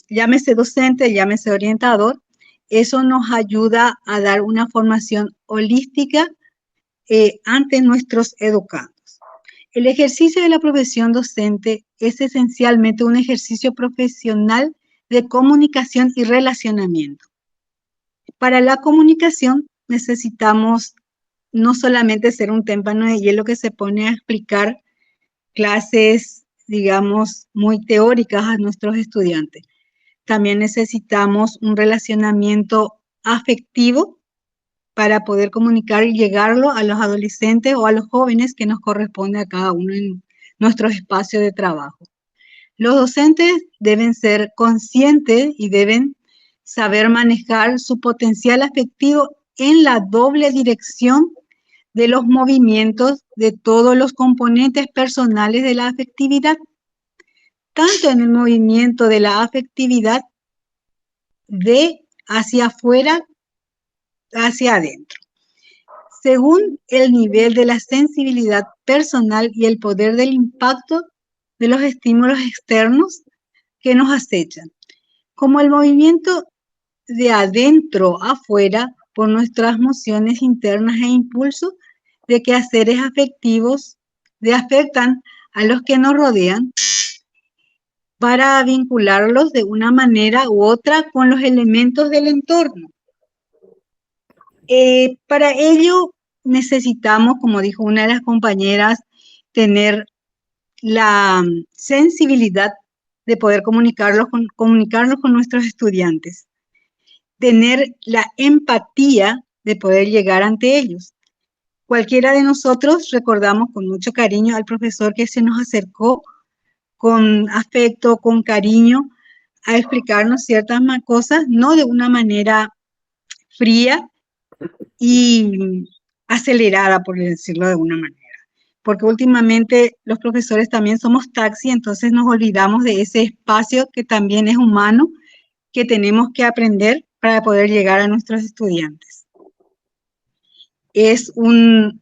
Llámese docente, llámese orientador, eso nos ayuda a dar una formación holística ante nuestros educandos. El ejercicio de la profesión docente es esencialmente un ejercicio profesional de comunicación y relacionamiento. Para la comunicación necesitamos no solamente ser un témpano de hielo que se pone a explicar clases, digamos, muy teóricas a nuestros estudiantes. También necesitamos un relacionamiento afectivo para poder comunicar y llegarlo a los adolescentes o a los jóvenes que nos corresponde a cada uno en nuestro espacio de trabajo. Los docentes deben ser conscientes y deben saber manejar su potencial afectivo en la doble dirección de los movimientos de todos los componentes personales de la afectividad, tanto en el movimiento de la afectividad de hacia afuera, hacia adentro, según el nivel de la sensibilidad personal y el poder del impacto de los estímulos externos que nos acechan, como el movimiento de adentro afuera por nuestras emociones internas e impulsos de quehaceres afectivos, afectan a los que nos rodean, para vincularlos de una manera u otra con los elementos del entorno. Para ello necesitamos, como dijo una de las compañeras, tener la sensibilidad de poder comunicarlos con nuestros estudiantes, tener la empatía de poder llegar ante ellos. Cualquiera de nosotros recordamos con mucho cariño al profesor que se nos acercó con afecto, con cariño, a explicarnos ciertas cosas, no de una manera fría y acelerada, por decirlo de alguna manera. Porque últimamente los profesores también somos taxi, entonces nos olvidamos de ese espacio que también es humano, que tenemos que aprender para poder llegar a nuestros estudiantes. Es una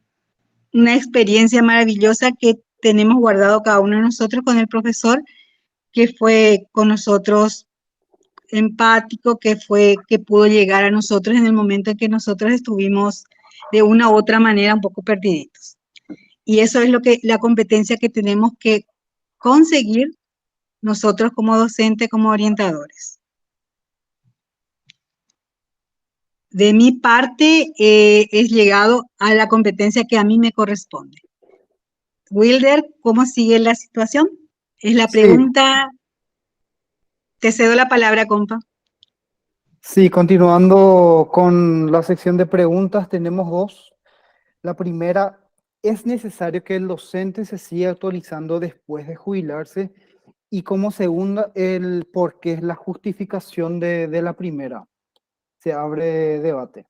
experiencia maravillosa que tenemos guardado cada uno de nosotros con el profesor, que fue con nosotros empático, que pudo llegar a nosotros en el momento en que nosotros estuvimos de una u otra manera un poco perdiditos. Y eso es la competencia que tenemos que conseguir nosotros como docentes, como orientadores. De mi parte, es llegado a la competencia que a mí me corresponde. Wilder, ¿cómo sigue la situación? Es la pregunta. Te cedo la palabra, compa. Sí, continuando con la sección de preguntas, tenemos dos. La primera, ¿es necesario que el docente se siga actualizando después de jubilarse? Y como segunda, el por qué es la justificación de la primera. Se abre debate.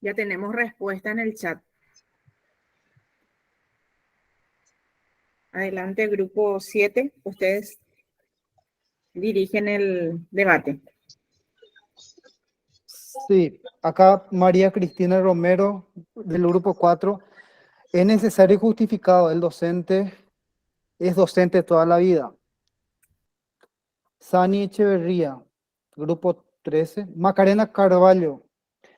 Ya tenemos respuesta en el chat. Adelante, grupo 7. Ustedes dirigen el debate. Sí, acá María Cristina Romero, del grupo 4. ¿Es necesario y justificado? El docente es docente toda la vida. Sani Echeverría, grupo 13. Macarena Carvalho,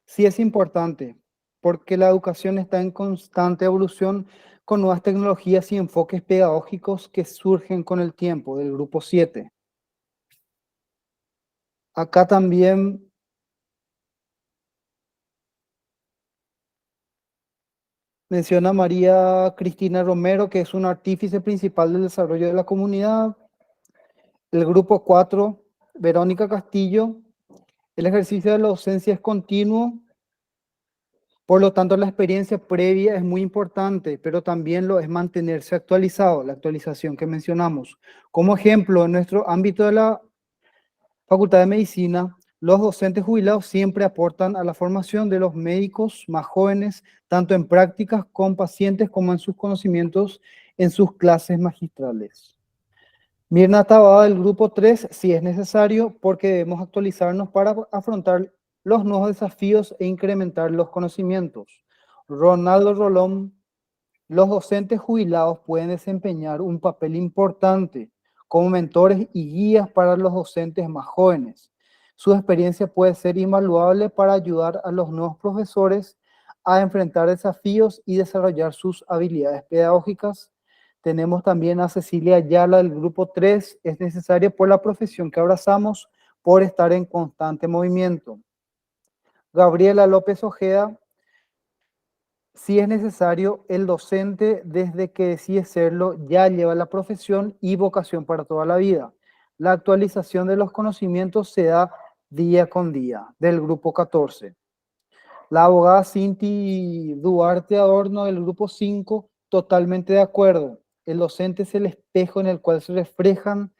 sí es importante, porque la educación está en constante evolución con nuevas tecnologías y enfoques pedagógicos que surgen con el tiempo, del grupo 7. Acá también menciona María Cristina Romero, que es un artífice principal del desarrollo de la comunidad. El grupo 4, Verónica Castillo, el ejercicio de la docencia es continuo, por lo tanto la experiencia previa es muy importante, pero también lo es mantenerse actualizado, la actualización que mencionamos. Como ejemplo, en nuestro ámbito de la Facultad de Medicina, los docentes jubilados siempre aportan a la formación de los médicos más jóvenes, tanto en prácticas con pacientes como en sus conocimientos en sus clases magistrales. Mirna Tabada del grupo 3, sí es necesario porque debemos actualizarnos para afrontar los nuevos desafíos e incrementar los conocimientos. Ronaldo Rolón, los docentes jubilados pueden desempeñar un papel importante como mentores y guías para los docentes más jóvenes. Su experiencia puede ser invaluable para ayudar a los nuevos profesores a enfrentar desafíos y desarrollar sus habilidades pedagógicas. Tenemos también a Cecilia Ayala del grupo 3, es necesaria por la profesión que abrazamos, por estar en constante movimiento. Gabriela López Ojeda, si es necesario, el docente desde que decide serlo ya lleva la profesión y vocación para toda la vida. La actualización de los conocimientos se da día con día, del grupo 14. La abogada Cinti Duarte Adorno del grupo 5, totalmente de acuerdo. El docente es el espejo en el cual se reflejan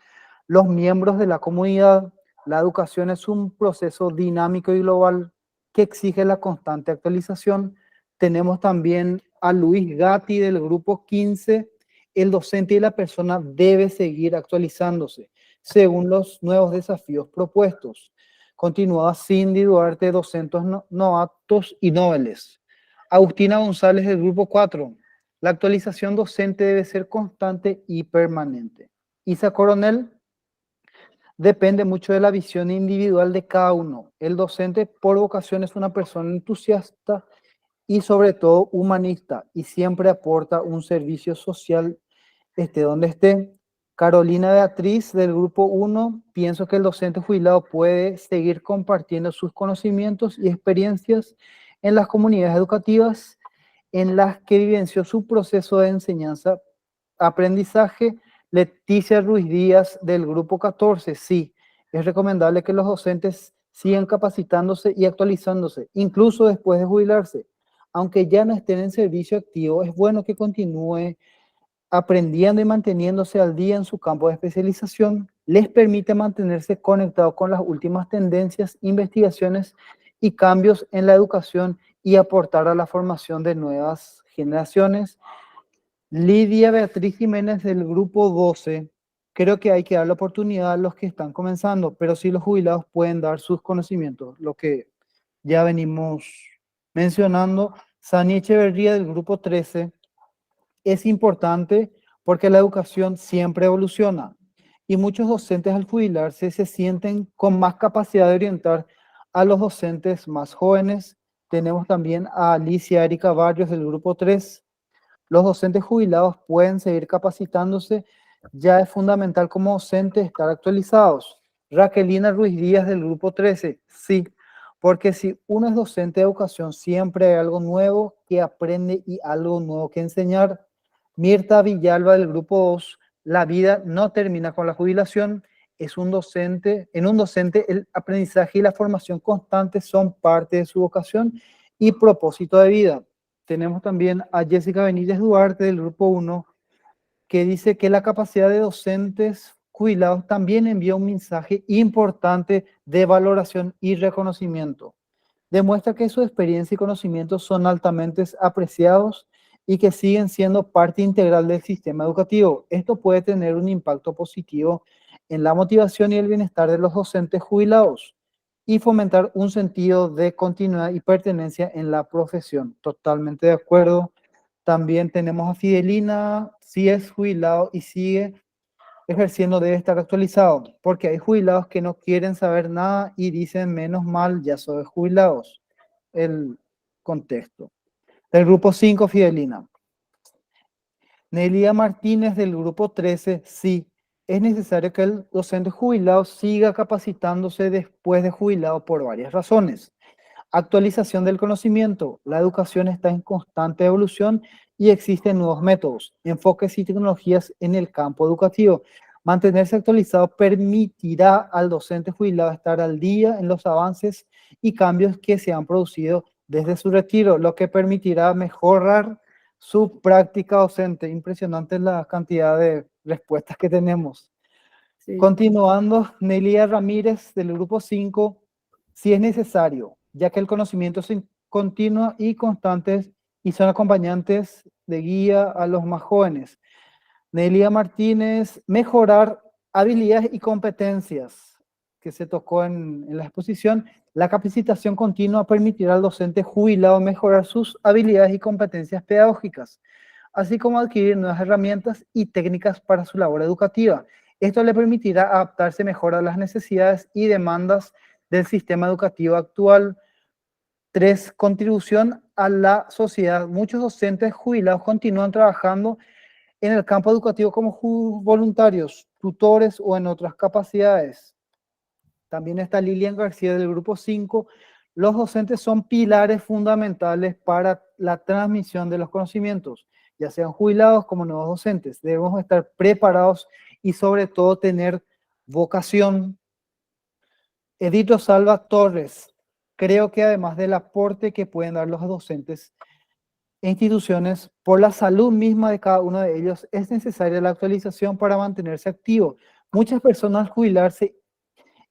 los miembros de la comunidad. La educación es un proceso dinámico y global que exige la constante actualización. Tenemos también a Luis Gatti del grupo 15. El docente y la persona debe seguir actualizándose según los nuevos desafíos propuestos. continuada sin dudar de docentes novatos y noveles. Agustina González del grupo 4. La actualización docente debe ser constante y permanente. Isa Coronel. Depende mucho de la visión individual de cada uno. El docente por vocación es una persona entusiasta y sobre todo humanista y siempre aporta un servicio social esté donde esté. Carolina Beatriz del grupo 1, pienso que el docente jubilado puede seguir compartiendo sus conocimientos y experiencias en las comunidades educativas en las que vivenció su proceso de enseñanza-aprendizaje. Leticia Ruiz Díaz del grupo 14, sí, es recomendable que los docentes sigan capacitándose y actualizándose, incluso después de jubilarse. Aunque ya no estén en servicio activo, es bueno que continúe aprendiendo y manteniéndose al día en su campo de especialización. Les permite mantenerse conectados con las últimas tendencias, investigaciones y cambios en la educación y aportar a la formación de nuevas generaciones. Lidia Beatriz Jiménez del grupo 12, creo que hay que dar la oportunidad a los que están comenzando, pero sí los jubilados pueden dar sus conocimientos, lo que ya venimos mencionando. Sani Echeverría del grupo 13, es importante porque la educación siempre evoluciona y muchos docentes al jubilarse se sienten con más capacidad de orientar a los docentes más jóvenes. Tenemos también a Alicia Erika Barrios del grupo 3. Los docentes jubilados pueden seguir capacitándose, ya es fundamental como docente estar actualizados. Raquelina Ruiz Díaz del grupo 13, sí, porque si uno es docente de educación siempre hay algo nuevo que aprende y algo nuevo que enseñar. Mirta Villalba del grupo 2, la vida no termina con la jubilación, en un docente el aprendizaje y la formación constante son parte de su vocación y propósito de vida. Tenemos también a Jessica Benítez Duarte del grupo 1, que dice que la capacidad de docentes jubilados también envía un mensaje importante de valoración y reconocimiento. Demuestra que su experiencia y conocimientos son altamente apreciados y que siguen siendo parte integral del sistema educativo. Esto puede tener un impacto positivo en la motivación y el bienestar de los docentes jubilados y fomentar un sentido de continuidad y pertenencia en la profesión. Totalmente de acuerdo. También tenemos a Fidelina, si es jubilado y sigue ejerciendo debe estar actualizado, porque hay jubilados que no quieren saber nada y dicen menos mal, ya soy jubilados. El contexto. Del grupo 5, Fidelina. Nelia Martínez del grupo 13, sí. Es necesario que el docente jubilado siga capacitándose después de jubilado por varias razones. Actualización del conocimiento. La educación está en constante evolución y existen nuevos métodos, enfoques y tecnologías en el campo educativo. Mantenerse actualizado permitirá al docente jubilado estar al día en los avances y cambios que se han producido desde su retiro, lo que permitirá mejorar su práctica docente. Impresionante la cantidad de respuestas que tenemos. Sí. Continuando, Nelia Ramírez del grupo 5, si es necesario, ya que el conocimiento es continuo y constante y son acompañantes de guía a los más jóvenes. Nelia Martínez, mejorar habilidades y competencias que se tocó en la exposición. La capacitación continua permitirá al docente jubilado mejorar sus habilidades y competencias pedagógicas, así como adquirir nuevas herramientas y técnicas para su labor educativa. Esto le permitirá adaptarse mejor a las necesidades y demandas del sistema educativo actual. 3. Contribución a la sociedad. Muchos docentes jubilados continúan trabajando en el campo educativo como voluntarios, tutores o en otras capacidades. También está Lilian García del grupo 5. Los docentes son pilares fundamentales para la transmisión de los conocimientos, ya sean jubilados como nuevos docentes. Debemos estar preparados y sobre todo tener vocación. Edith Rosalba Torres. Creo que además del aporte que pueden dar los docentes e instituciones, por la salud misma de cada uno de ellos, es necesaria la actualización para mantenerse activo. Muchas personas al jubilarse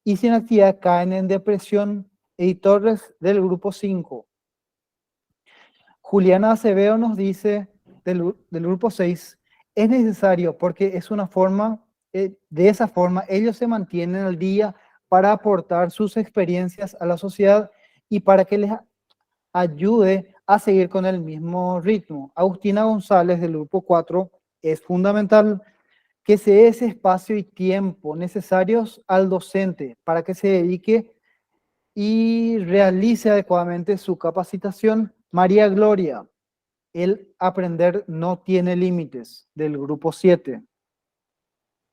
y sin actividad caen en depresión. Edith Torres del grupo 5. Juliana Acevedo nos dice del grupo 6, es necesario porque es una forma, de esa forma ellos se mantienen al día para aportar sus experiencias a la sociedad y para que les ayude a seguir con el mismo ritmo. Agustina González, del Grupo 4, es fundamental que se dé ese espacio y tiempo necesarios al docente para que se dedique y realice adecuadamente su capacitación. María Gloria, el aprender no tiene límites, del Grupo 7.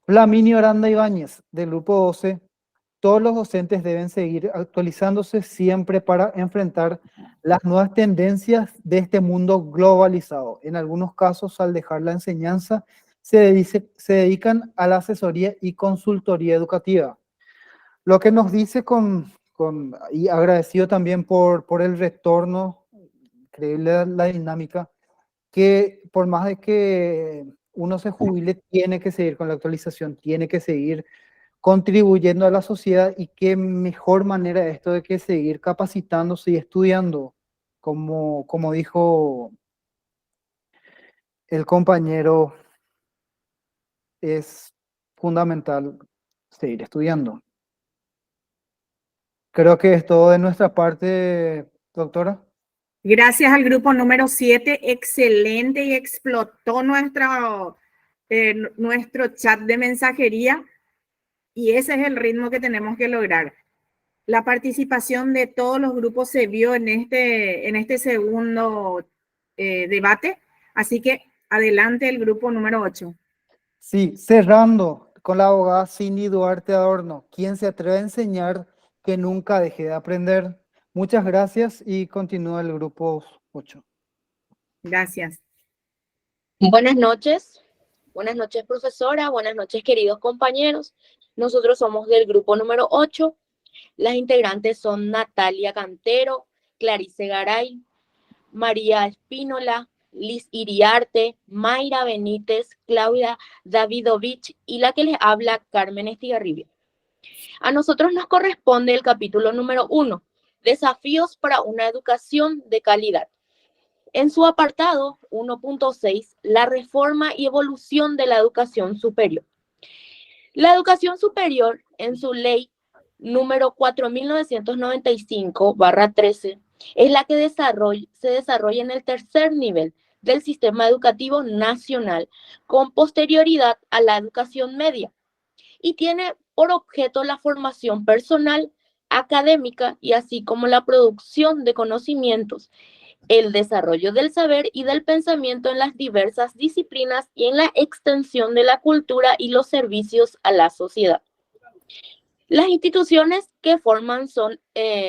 Flaminio Aranda Ibáñez, del Grupo 12. Todos los docentes deben seguir actualizándose siempre para enfrentar las nuevas tendencias de este mundo globalizado. En algunos casos, al dejar la enseñanza, se dedican a la asesoría y consultoría educativa. Lo que nos dice y agradecido también por el retorno, increíble la dinámica, que por más de que uno se jubile, tiene que seguir con la actualización, tiene que seguir contribuyendo a la sociedad, y qué mejor manera esto de que seguir capacitándose y estudiando, como dijo el compañero, es fundamental seguir estudiando. Creo que es todo de nuestra parte, doctora. Gracias al grupo número 7, excelente, y explotó nuestro chat de mensajería, y ese es el ritmo que tenemos que lograr. La participación de todos los grupos se vio en este segundo debate, así que adelante el grupo número 8. Sí, cerrando con la abogada Cindy Duarte Adorno, quien se atreve a enseñar que nunca deje de aprender. Muchas gracias y continúa el grupo 8. Gracias. Buenas noches, profesora, buenas noches, queridos compañeros. Nosotros somos del grupo número 8. Las integrantes son Natalia Cantero, Clarice Garay, María Espínola, Liz Iriarte, Mayra Benítez, Claudia Davidovich y la que les habla, Carmen Estigarribia. A nosotros nos corresponde el capítulo número 1, Desafíos para una educación de calidad. En su apartado 1.6, la reforma y evolución de la educación superior. La educación superior, en su ley número 4995/13, es la que se desarrolla en el tercer nivel del sistema educativo nacional, con posterioridad a la educación media, y tiene por objeto la formación personal, académica y así como la producción de conocimientos, el desarrollo del saber y del pensamiento en las diversas disciplinas y en la extensión de la cultura y los servicios a la sociedad. Las instituciones que forman son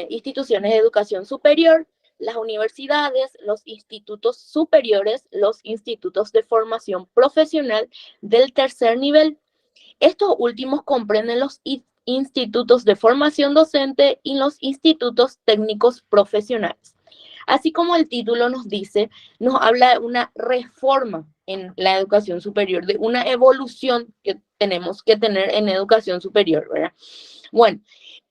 instituciones de educación superior, las universidades, los institutos superiores, los institutos de formación profesional del tercer nivel. Estos últimos comprenden los institutos de formación docente y los institutos técnicos profesionales. Así como el título nos dice, nos habla de una reforma en la educación superior, de una evolución que tenemos que tener en educación superior, ¿verdad? Bueno,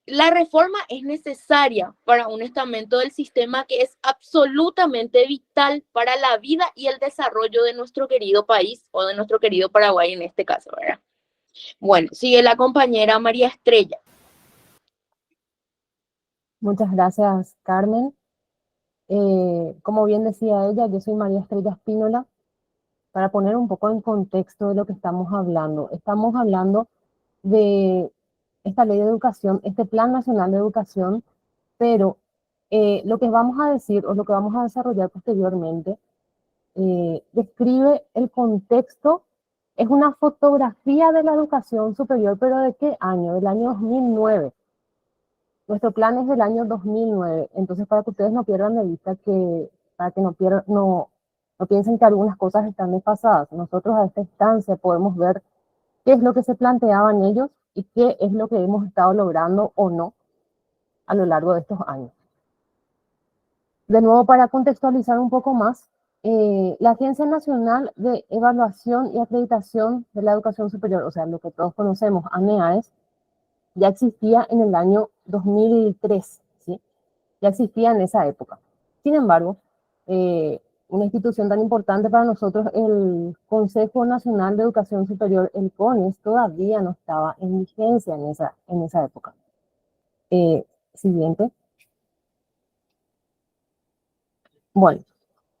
la reforma es necesaria para un estamento del sistema que es absolutamente vital para la vida y el desarrollo de nuestro querido país, o de nuestro querido Paraguay en este caso, ¿verdad? Bueno, sigue la compañera María Estrella. Muchas gracias, Carmen. Como bien decía ella, yo soy María Estrella Espínola. Para poner un poco en contexto de lo que estamos hablando de esta ley de educación, este Plan Nacional de Educación, pero lo que vamos a decir o lo que vamos a desarrollar posteriormente describe el contexto, es una fotografía de la educación superior, pero ¿de qué año? Del año 2009. Nuestro plan es del año 2009, entonces para que ustedes no pierdan de vista para que no piensen que algunas cosas están desfasadas. Nosotros a esta instancia podemos ver qué es lo que se planteaban ellos y qué es lo que hemos estado logrando o no a lo largo de estos años. De nuevo, para contextualizar un poco más, la Agencia Nacional de Evaluación y Acreditación de la Educación Superior, o sea, lo que todos conocemos, ANEAES, ya existía en el año 2003, ¿sí? Ya existía en esa época. Sin embargo, una institución tan importante para nosotros, el Consejo Nacional de Educación Superior, el CONES, todavía no estaba en vigencia en esa época. Siguiente. Bueno,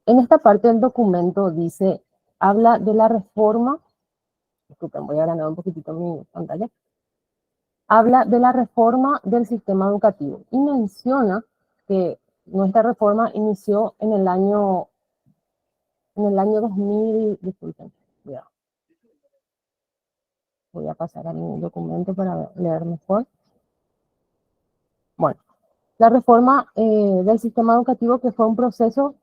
en esta parte del documento dice, habla de la reforma, disculpen, voy a agrandar un poquitito mi pantalla, habla de la reforma del sistema educativo y menciona que nuestra reforma inició en el año 2000, disculpen, cuidado. Voy a pasar a mi documento para leer mejor. Bueno, la reforma del sistema educativo, que fue un proceso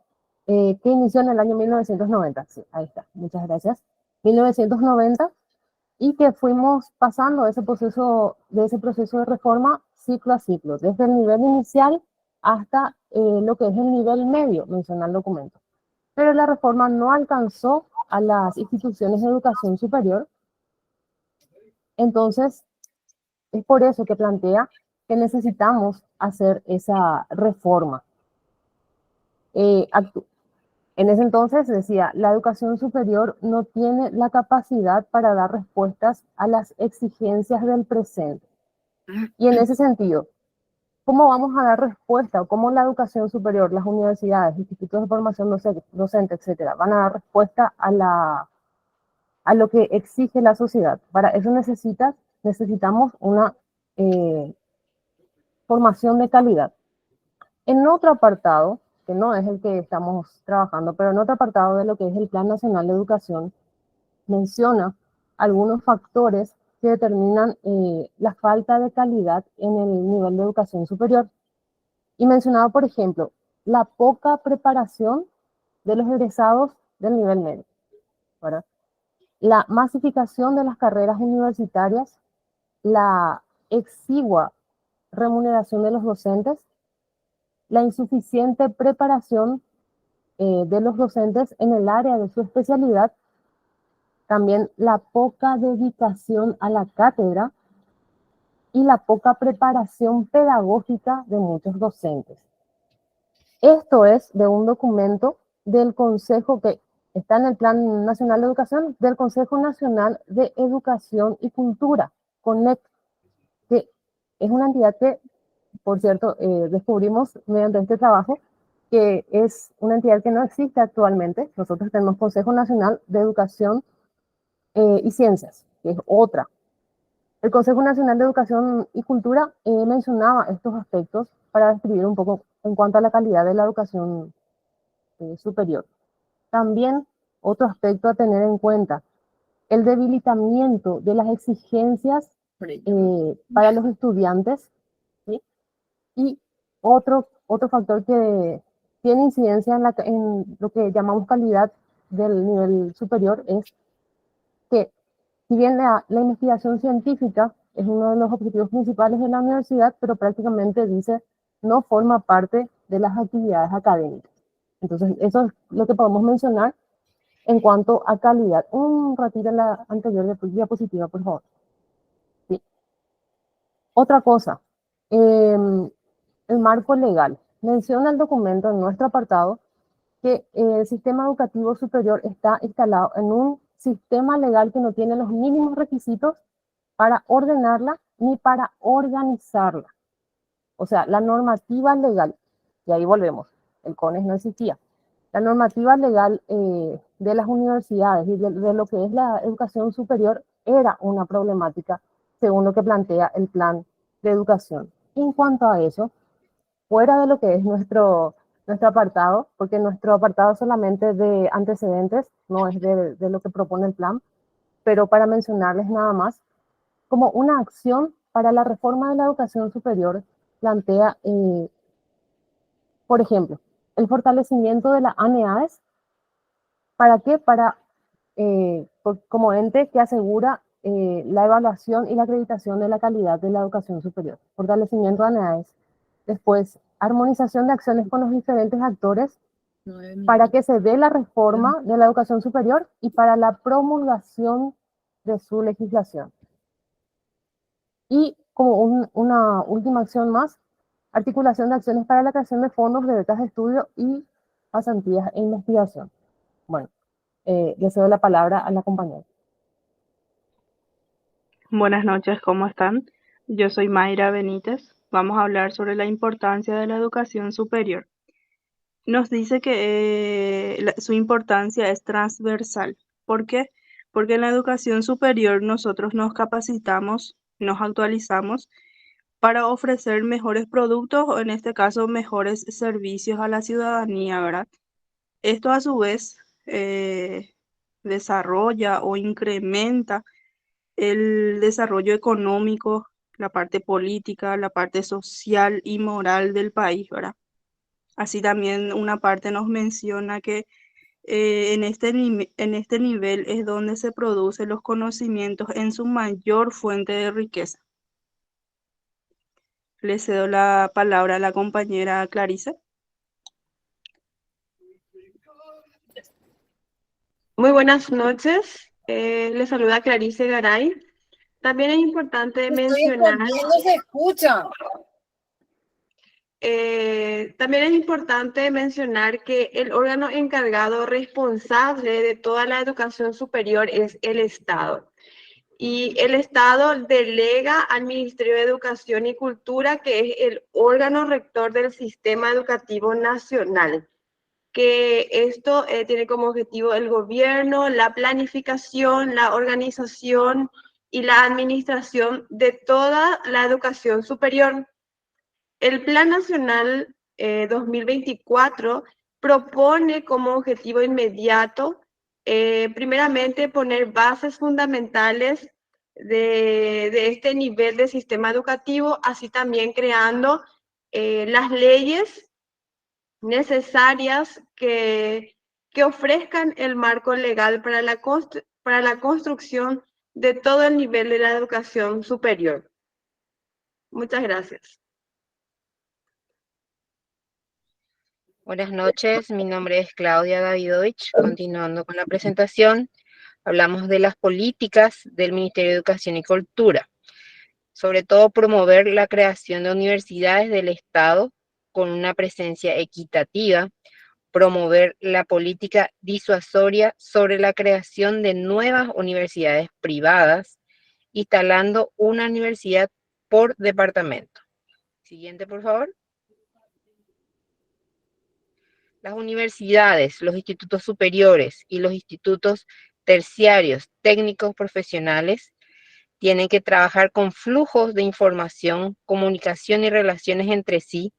que inició en el año 1990. Sí, ahí está, muchas gracias. 1990, y que fuimos pasando de ese proceso de reforma ciclo a ciclo, desde el nivel inicial hasta lo que es el nivel medio, menciona el documento. Pero la reforma no alcanzó a las instituciones de educación superior. Entonces, es por eso que plantea que necesitamos hacer esa reforma. En ese entonces decía, la educación superior no tiene la capacidad para dar respuestas a las exigencias del presente. Y en ese sentido, ¿cómo vamos a dar respuesta o cómo la educación superior, las universidades, institutos de formación docente, etcétera, van a dar respuesta a lo que exige la sociedad? Para eso necesitamos una formación de calidad. En otro apartado, que no es el que estamos trabajando, pero en otro apartado de lo que es el Plan Nacional de Educación, menciona algunos factores que determinan la falta de calidad en el nivel de educación superior. Y mencionaba, por ejemplo, la poca preparación de los egresados del nivel medio, ¿verdad? La masificación de las carreras universitarias, la exigua remuneración de los docentes, la insuficiente preparación de los docentes en el área de su especialidad, también la poca dedicación a la cátedra y la poca preparación pedagógica de muchos docentes. Esto es de un documento del Consejo que está en el Plan Nacional de Educación, del Consejo Nacional de Educación y Cultura, CONEC, que es una entidad que, por cierto, descubrimos mediante este trabajo, que es una entidad que no existe actualmente. Nosotros tenemos Consejo Nacional de Educación y Ciencias, que es otra. El Consejo Nacional de Educación y Cultura mencionaba estos aspectos para describir un poco en cuanto a la calidad de la educación superior. También otro aspecto a tener en cuenta, el debilitamiento de las exigencias para los estudiantes, ¿sí? Y otro factor que tiene incidencia en lo que llamamos calidad del nivel superior es que, si bien la investigación científica es uno de los objetivos principales de la universidad, pero prácticamente dice no forma parte de las actividades académicas. Entonces, eso es lo que podemos mencionar en cuanto a calidad. Un ratito en la anterior diapositiva, por favor. ¿Sí? Otra cosa, el marco legal. Menciona el documento en nuestro apartado que el sistema educativo superior está instalado en un sistema legal que no tiene los mínimos requisitos para ordenarla ni para organizarla. O sea, la normativa legal, y ahí volvemos, el CONES no existía. La normativa legal de las universidades y de lo que es la educación superior era una problemática, según lo que plantea el plan de educación. En cuanto a eso, fuera de lo que es nuestro apartado, porque nuestro apartado es solamente de antecedentes, no es de lo que propone el plan, pero para mencionarles nada más, como una acción para la reforma de la educación superior, plantea, por ejemplo, el fortalecimiento de la ANEADES. ¿Para qué? Como ente que asegura la evaluación y la acreditación de la calidad de la educación superior. Fortalecimiento de ANEADES. Después, armonización de acciones con los diferentes actores para que se dé la reforma de la educación superior y para la promulgación de su legislación. Y como una última acción más, articulación de acciones para la creación de fondos de becas de estudio y pasantías e investigación. Bueno, le cedo la palabra a la compañera. Buenas noches, ¿cómo están? Yo soy Mayra Benítez. vamos a hablar sobre la importancia de la educación superior. Nos dice que su importancia es transversal. ¿Por qué? Porque en la educación superior nosotros nos capacitamos, nos actualizamos para ofrecer mejores productos o en este caso mejores servicios a la ciudadanía, ¿verdad? Esto a su vez desarrolla o incrementa el desarrollo económico, la parte política, la parte social y moral del país, ¿verdad? Así también una parte nos menciona que en este nivel es donde se producen los conocimientos en su mayor fuente de riqueza. Le cedo la palabra a la compañera Clarice. Muy buenas noches. Les saluda Clarice Garay. También es importante mencionar. No se escucha. También es importante mencionar que el órgano encargado responsable de toda la educación superior es el Estado. Y el Estado delega al Ministerio de Educación y Cultura, que es el órgano rector del sistema educativo nacional, que esto tiene como objetivo el gobierno, la planificación, la organización y la administración de toda la educación superior. El Plan Nacional 2024 propone como objetivo inmediato, primeramente, poner bases fundamentales de este nivel de sistema educativo, así también creando las leyes necesarias que ofrezcan el marco legal para la construcción de todo el nivel de la educación superior. Muchas gracias. Buenas noches, mi nombre es Claudia Davidovich. Continuando con la presentación, hablamos de las políticas del Ministerio de Educación y Cultura, sobre todo promover la creación de universidades del Estado con una presencia equitativa, promover la política disuasoria sobre la creación de nuevas universidades privadas, instalando una universidad por departamento. Siguiente, por favor. Las universidades, los institutos superiores y los institutos terciarios técnicos profesionales tienen que trabajar con flujos de información, comunicación y relaciones entre sí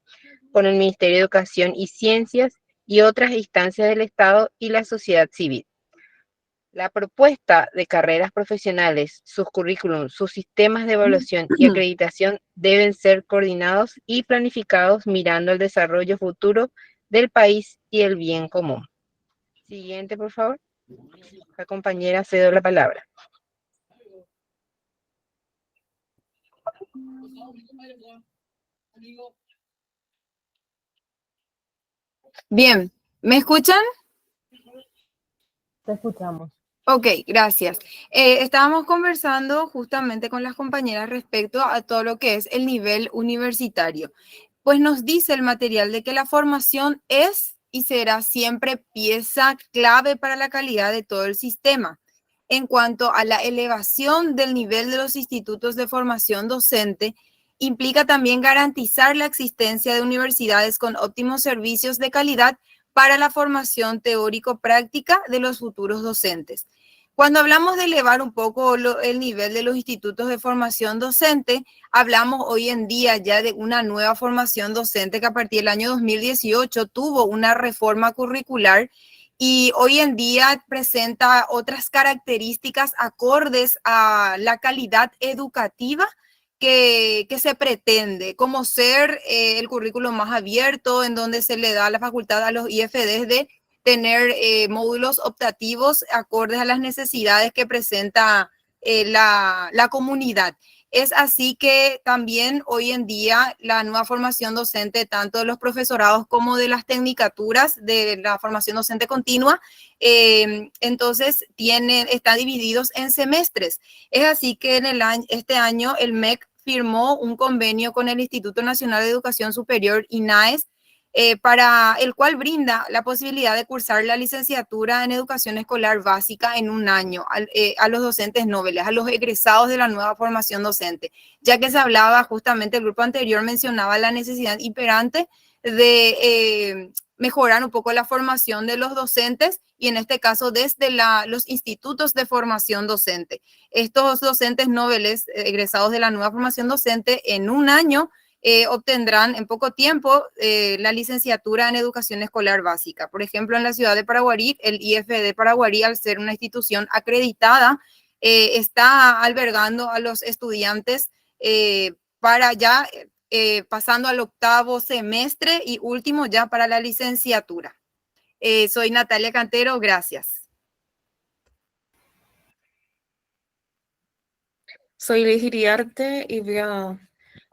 con el Ministerio de Educación y Ciencias y otras instancias del Estado y la sociedad civil. La propuesta de carreras profesionales, sus currículums, sus sistemas de evaluación y acreditación deben ser coordinados y planificados mirando el desarrollo futuro del país y el bien común. Siguiente, por favor. La compañera, cedo la palabra. Bien, ¿me escuchan? Te escuchamos. Ok, gracias. Estábamos conversando justamente con las compañeras respecto a todo lo que es el nivel universitario. Pues nos dice el material de que la formación es y será siempre pieza clave para la calidad de todo el sistema. En cuanto a la elevación del nivel de los institutos de formación docente, implica también garantizar la existencia de universidades con óptimos servicios de calidad para la formación teórico-práctica de los futuros docentes. Cuando hablamos de elevar un poco el nivel de los institutos de formación docente, hablamos hoy en día ya de una nueva formación docente que a partir del año 2018 tuvo una reforma curricular y hoy en día presenta otras características acordes a la calidad educativa que se pretende, como ser el currículo más abierto, en donde se le da la facultad a los IFDs de tener módulos optativos acordes a las necesidades que presenta la comunidad. Es así que también hoy en día la nueva formación docente, tanto de los profesorados como de las tecnicaturas de la formación docente continua, entonces están divididos en semestres. Es así que este año el MEC firmó un convenio con el Instituto Nacional de Educación Superior, INAES, para el cual brinda la posibilidad de cursar la licenciatura en educación escolar básica en un año a los docentes nobles, a los egresados de la nueva formación docente, ya que se hablaba justamente, el grupo anterior mencionaba la necesidad imperante de mejorar un poco la formación de los docentes y en este caso desde los institutos de formación docente. Estos docentes nobles egresados de la nueva formación docente en un año obtendrán en poco tiempo la licenciatura en educación escolar básica. Por ejemplo, en la ciudad de Paraguarí, el IFD Paraguarí, al ser una institución acreditada, está albergando a los estudiantes para ya pasando al 8º semestre y último ya para la licenciatura. Soy Natalia Cantero, gracias. Soy Liz Iriarte y voy a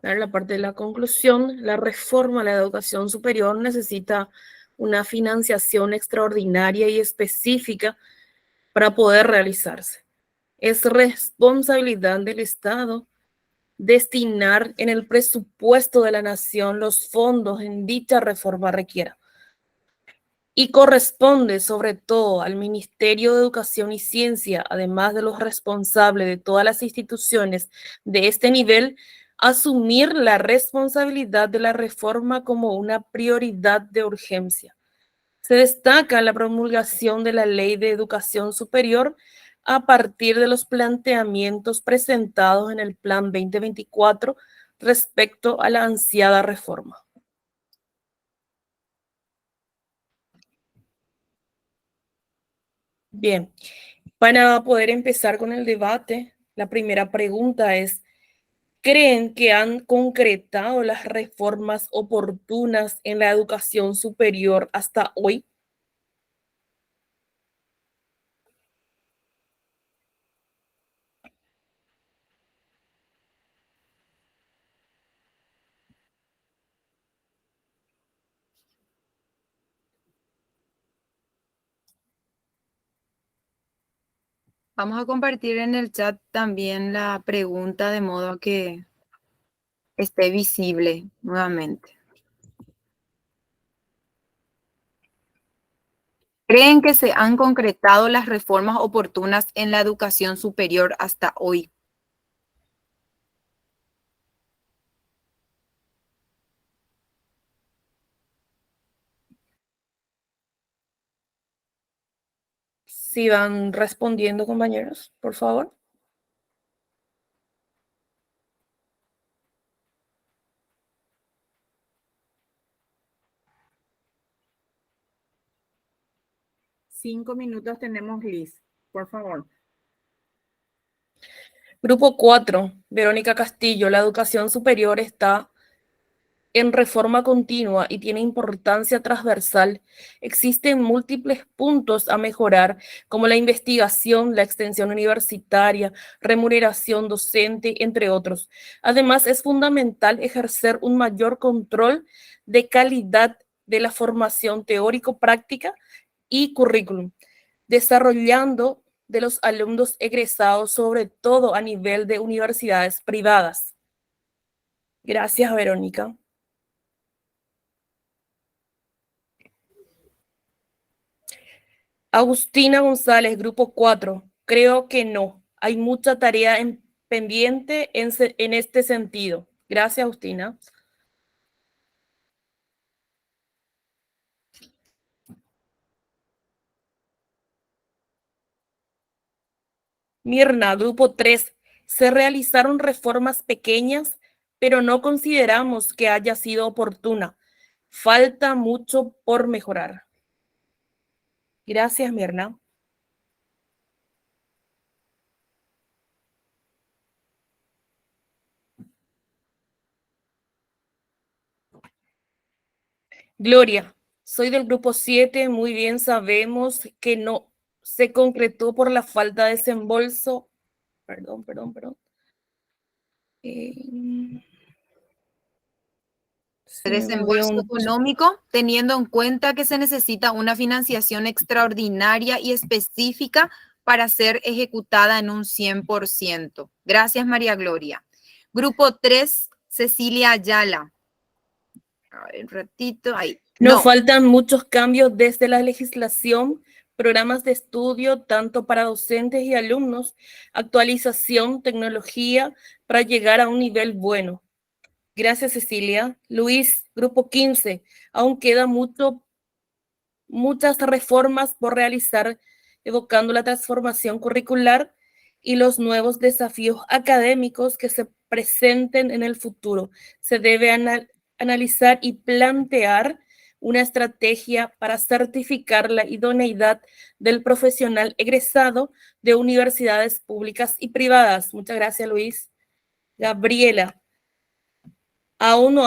dar la parte de la conclusión. La reforma a la educación superior necesita una financiación extraordinaria y específica para poder realizarse. Es responsabilidad del Estado destinar en el presupuesto de la nación los fondos en dicha reforma requiera. Y corresponde sobre todo al Ministerio de Educación y Ciencia, además de los responsables de todas las instituciones de este nivel, asumir la responsabilidad de la reforma como una prioridad de urgencia. Se destaca la promulgación de la Ley de Educación Superior a partir de los planteamientos presentados en el Plan 2024 respecto a la ansiada reforma. Bien, para poder empezar con el debate, la primera pregunta es, ¿creen que han concretado las reformas oportunas en la educación superior hasta hoy? Vamos a compartir en el chat también la pregunta de modo que esté visible nuevamente. ¿Creen que se han concretado las reformas oportunas en la educación superior hasta hoy? Si van respondiendo, compañeros, por favor. Cinco minutos tenemos, Liz, por favor. Grupo 4, Verónica Castillo, la educación superior está en reforma continua y tiene importancia transversal. Existen múltiples puntos a mejorar, como la investigación, la extensión universitaria, remuneración docente, entre otros. Además, es fundamental ejercer un mayor control de calidad de la formación teórico-práctica y currículum, desarrollando de los alumnos egresados, sobre todo a nivel de universidades privadas. Gracias, Verónica. Agustina González, Grupo 4. Creo que no. Hay mucha tarea pendiente en este sentido. Gracias, Agustina. Mirna, Grupo 3. Se realizaron reformas pequeñas, pero no consideramos que haya sido oportuna. Falta mucho por mejorar. Gracias, Mirna. Gloria, soy del Grupo 7. Muy bien sabemos que no se concretó por la falta de desembolso. Perdón. Desembolso económico, teniendo en cuenta que se necesita una financiación extraordinaria y específica para ser ejecutada en un 100%. Gracias, María Gloria. Grupo 3, Cecilia Ayala. A ver, un ratito, ahí. Nos No. faltan muchos cambios desde la legislación, programas de estudio tanto para docentes y alumnos, actualización, tecnología para llegar a un nivel bueno. Gracias, Cecilia. Luis, grupo 15, aún queda muchas reformas por realizar, evocando la transformación curricular y los nuevos desafíos académicos que se presenten en el futuro. Se debe analizar y plantear una estrategia para certificar la idoneidad del profesional egresado de universidades públicas y privadas. Muchas gracias, Luis. Gabriela, aún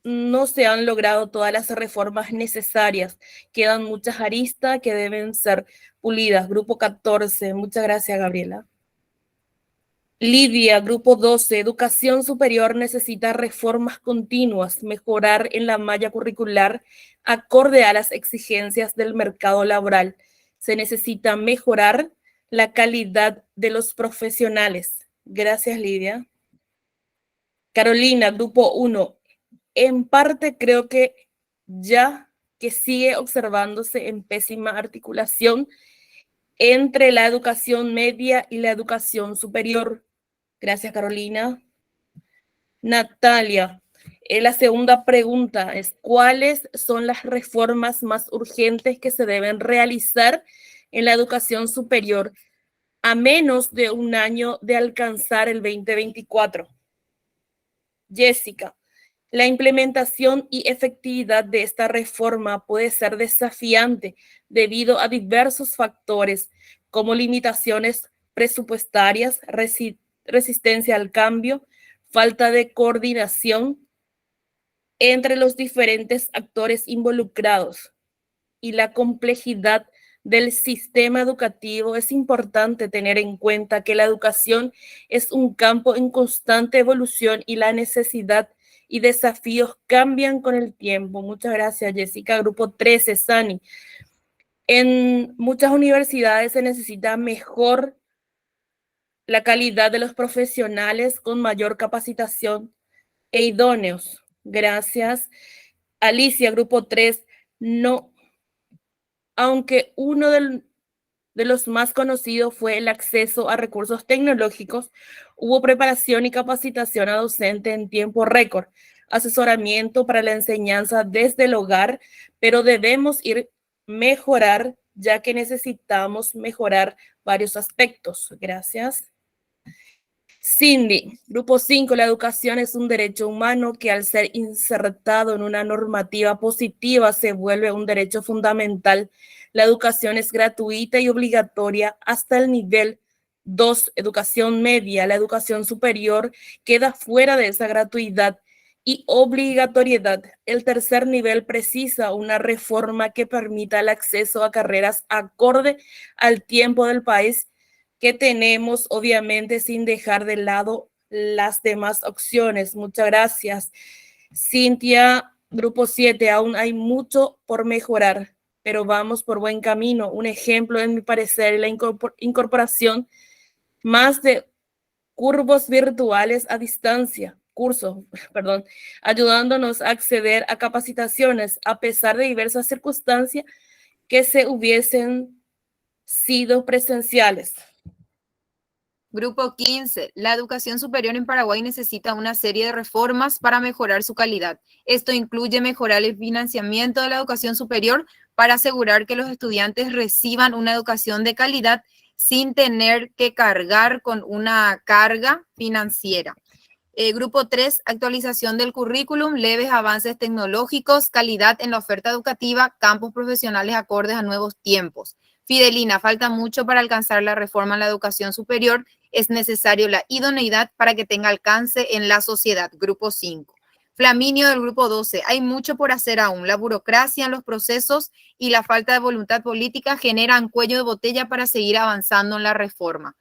no se han logrado todas las reformas necesarias. Quedan muchas aristas que deben ser pulidas. Grupo 14. Muchas gracias, Gabriela. Lidia, grupo 12. Educación superior necesita reformas continuas, mejorar en la malla curricular acorde a las exigencias del mercado laboral. Se necesita mejorar la calidad de los profesionales. Gracias, Lidia. Carolina, grupo 1. En parte creo que ya que sigue observándose en pésima articulación entre la educación media y la educación superior. Gracias, Carolina. Natalia, la segunda pregunta es, ¿cuáles son las reformas más urgentes que se deben realizar en la educación superior a menos de un año de alcanzar el 2024? Jessica, la implementación y efectividad de esta reforma puede ser desafiante debido a diversos factores como limitaciones presupuestarias, resistencia al cambio, falta de coordinación entre los diferentes actores involucrados y la complejidad del sistema educativo. Es importante tener en cuenta que la educación es un campo en constante evolución y la necesidad y desafíos cambian con el tiempo. Muchas gracias, Jessica. Grupo 13, Sani. En muchas universidades se necesita mejor la calidad de los profesionales con mayor capacitación e idóneos. Gracias. Alicia, grupo 3, no. Aunque uno de los más conocidos fue el acceso a recursos tecnológicos, hubo preparación y capacitación a docente en tiempo récord, asesoramiento para la enseñanza desde el hogar, pero debemos mejorar, ya que necesitamos mejorar varios aspectos. Gracias. Cindy, grupo 5, la educación es un derecho humano que al ser insertado en una normativa positiva se vuelve un derecho fundamental. La educación es gratuita y obligatoria hasta el nivel 2, educación media. La educación superior queda fuera de esa gratuidad y obligatoriedad. El tercer nivel precisa una reforma que permita el acceso a carreras acorde al tiempo del país que tenemos, obviamente sin dejar de lado las demás opciones. Muchas gracias. Cintia, grupo 7, aún hay mucho por mejorar, pero vamos por buen camino. Un ejemplo, en mi parecer, es la incorporación más de cursos virtuales a distancia, ayudándonos a acceder a capacitaciones a pesar de diversas circunstancias que se hubiesen sido presenciales. Grupo 15. La educación superior en Paraguay necesita una serie de reformas para mejorar su calidad. Esto incluye mejorar el financiamiento de la educación superior para asegurar que los estudiantes reciban una educación de calidad sin tener que cargar con una carga financiera. Grupo 3, actualización del currículum, leves avances tecnológicos, calidad en la oferta educativa, campos profesionales acordes a nuevos tiempos. Fidelina, falta mucho para alcanzar la reforma en la educación superior. Es necesario la idoneidad para que tenga alcance en la sociedad. Grupo 5. Flaminio del grupo 12. Hay mucho por hacer aún. La burocracia en los procesos y la falta de voluntad política generan cuello de botella para seguir avanzando en la reforma.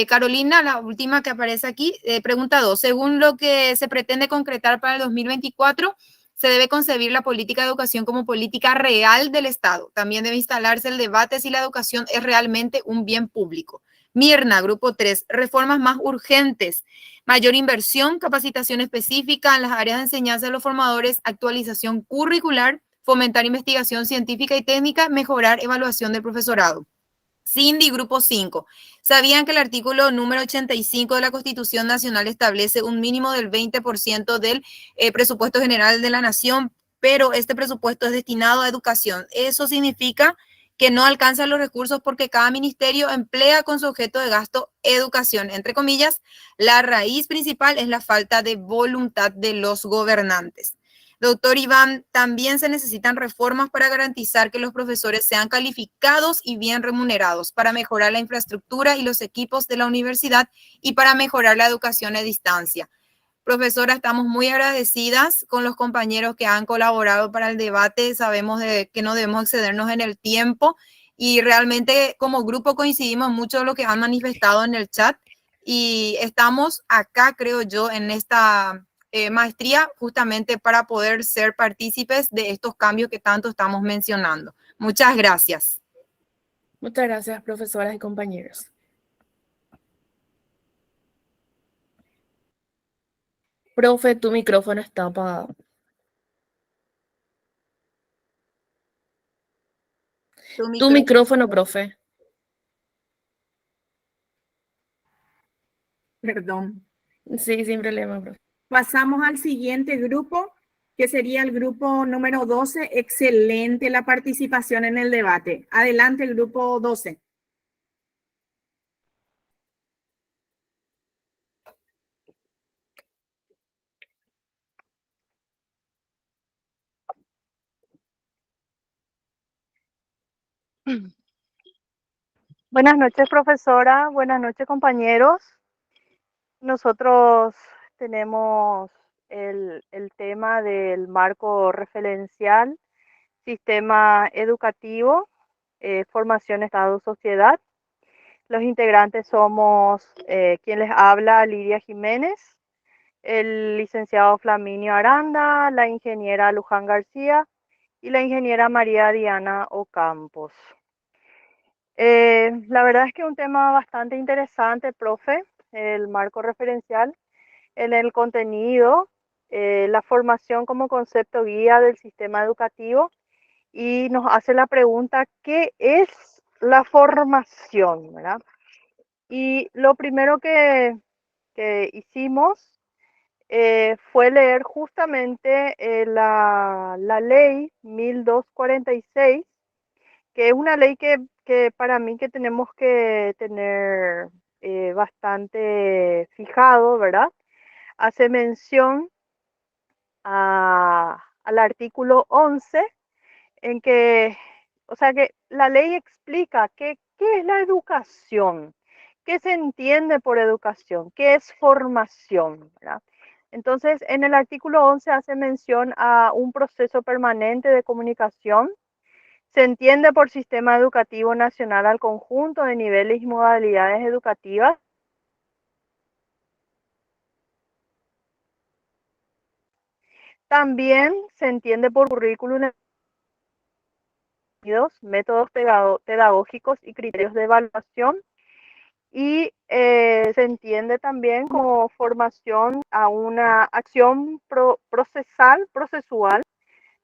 Carolina, la última que aparece aquí, pregunta 2. Según lo que se pretende concretar para el 2024, se debe concebir la política de educación como política real del Estado. También debe instalarse el debate si la educación es realmente un bien público. Mirna, grupo 3, reformas más urgentes, mayor inversión, capacitación específica en las áreas de enseñanza de los formadores, actualización curricular, fomentar investigación científica y técnica, mejorar evaluación del profesorado. Cindy, grupo 5. ¿Sabían que el artículo número 85 de la Constitución Nacional establece un mínimo del 20% del presupuesto general de la nación, pero este presupuesto es destinado a educación? Eso significa que no alcanzan los recursos porque cada ministerio emplea con su objeto de gasto educación. Entre comillas, la raíz principal es la falta de voluntad de los gobernantes. Doctor Iván, también se necesitan reformas para garantizar que los profesores sean calificados y bien remunerados, para mejorar la infraestructura y los equipos de la universidad y para mejorar la educación a distancia. Profesora, estamos muy agradecidas con los compañeros que han colaborado para el debate. Sabemos que no debemos excedernos en el tiempo y realmente como grupo coincidimos mucho en lo que han manifestado en el chat y estamos acá, creo yo, en esta maestría justamente para poder ser partícipes de estos cambios que tanto estamos mencionando. Muchas gracias. Muchas gracias, profesoras y compañeros. Profe, tu micrófono está apagado. Tu micrófono, profe. Perdón. Sí, sin problema, profe. Pasamos al siguiente grupo, que sería el grupo número 12. Excelente la participación en el debate. Adelante, el grupo 12. Buenas noches, profesora. Buenas noches, compañeros. Nosotros tenemos el tema del marco referencial, sistema educativo, formación, Estado, sociedad. Los integrantes somos quien les habla, Lidia Jiménez, el licenciado Flaminio Aranda, la ingeniera Luján García y la ingeniera María Diana Ocampos. La verdad es que es un tema bastante interesante, profe, el marco referencial en el contenido, la formación como concepto guía del sistema educativo y nos hace la pregunta, ¿qué es la formación? ¿Verdad? Y lo primero que hicimos fue leer justamente la ley 1246, que es una ley que para mí que tenemos que tener bastante fijado, ¿verdad? Hace mención al artículo 11, en que, o sea, que la ley explica qué es la educación, qué se entiende por educación, qué es formación, ¿verdad? Entonces, en el artículo 11 hace mención a un proceso permanente de comunicación. Se entiende por sistema educativo nacional al conjunto de niveles y modalidades educativas. También se entiende por currículum, métodos pedagógicos y criterios de evaluación. Y se entiende también como formación a una acción procesual,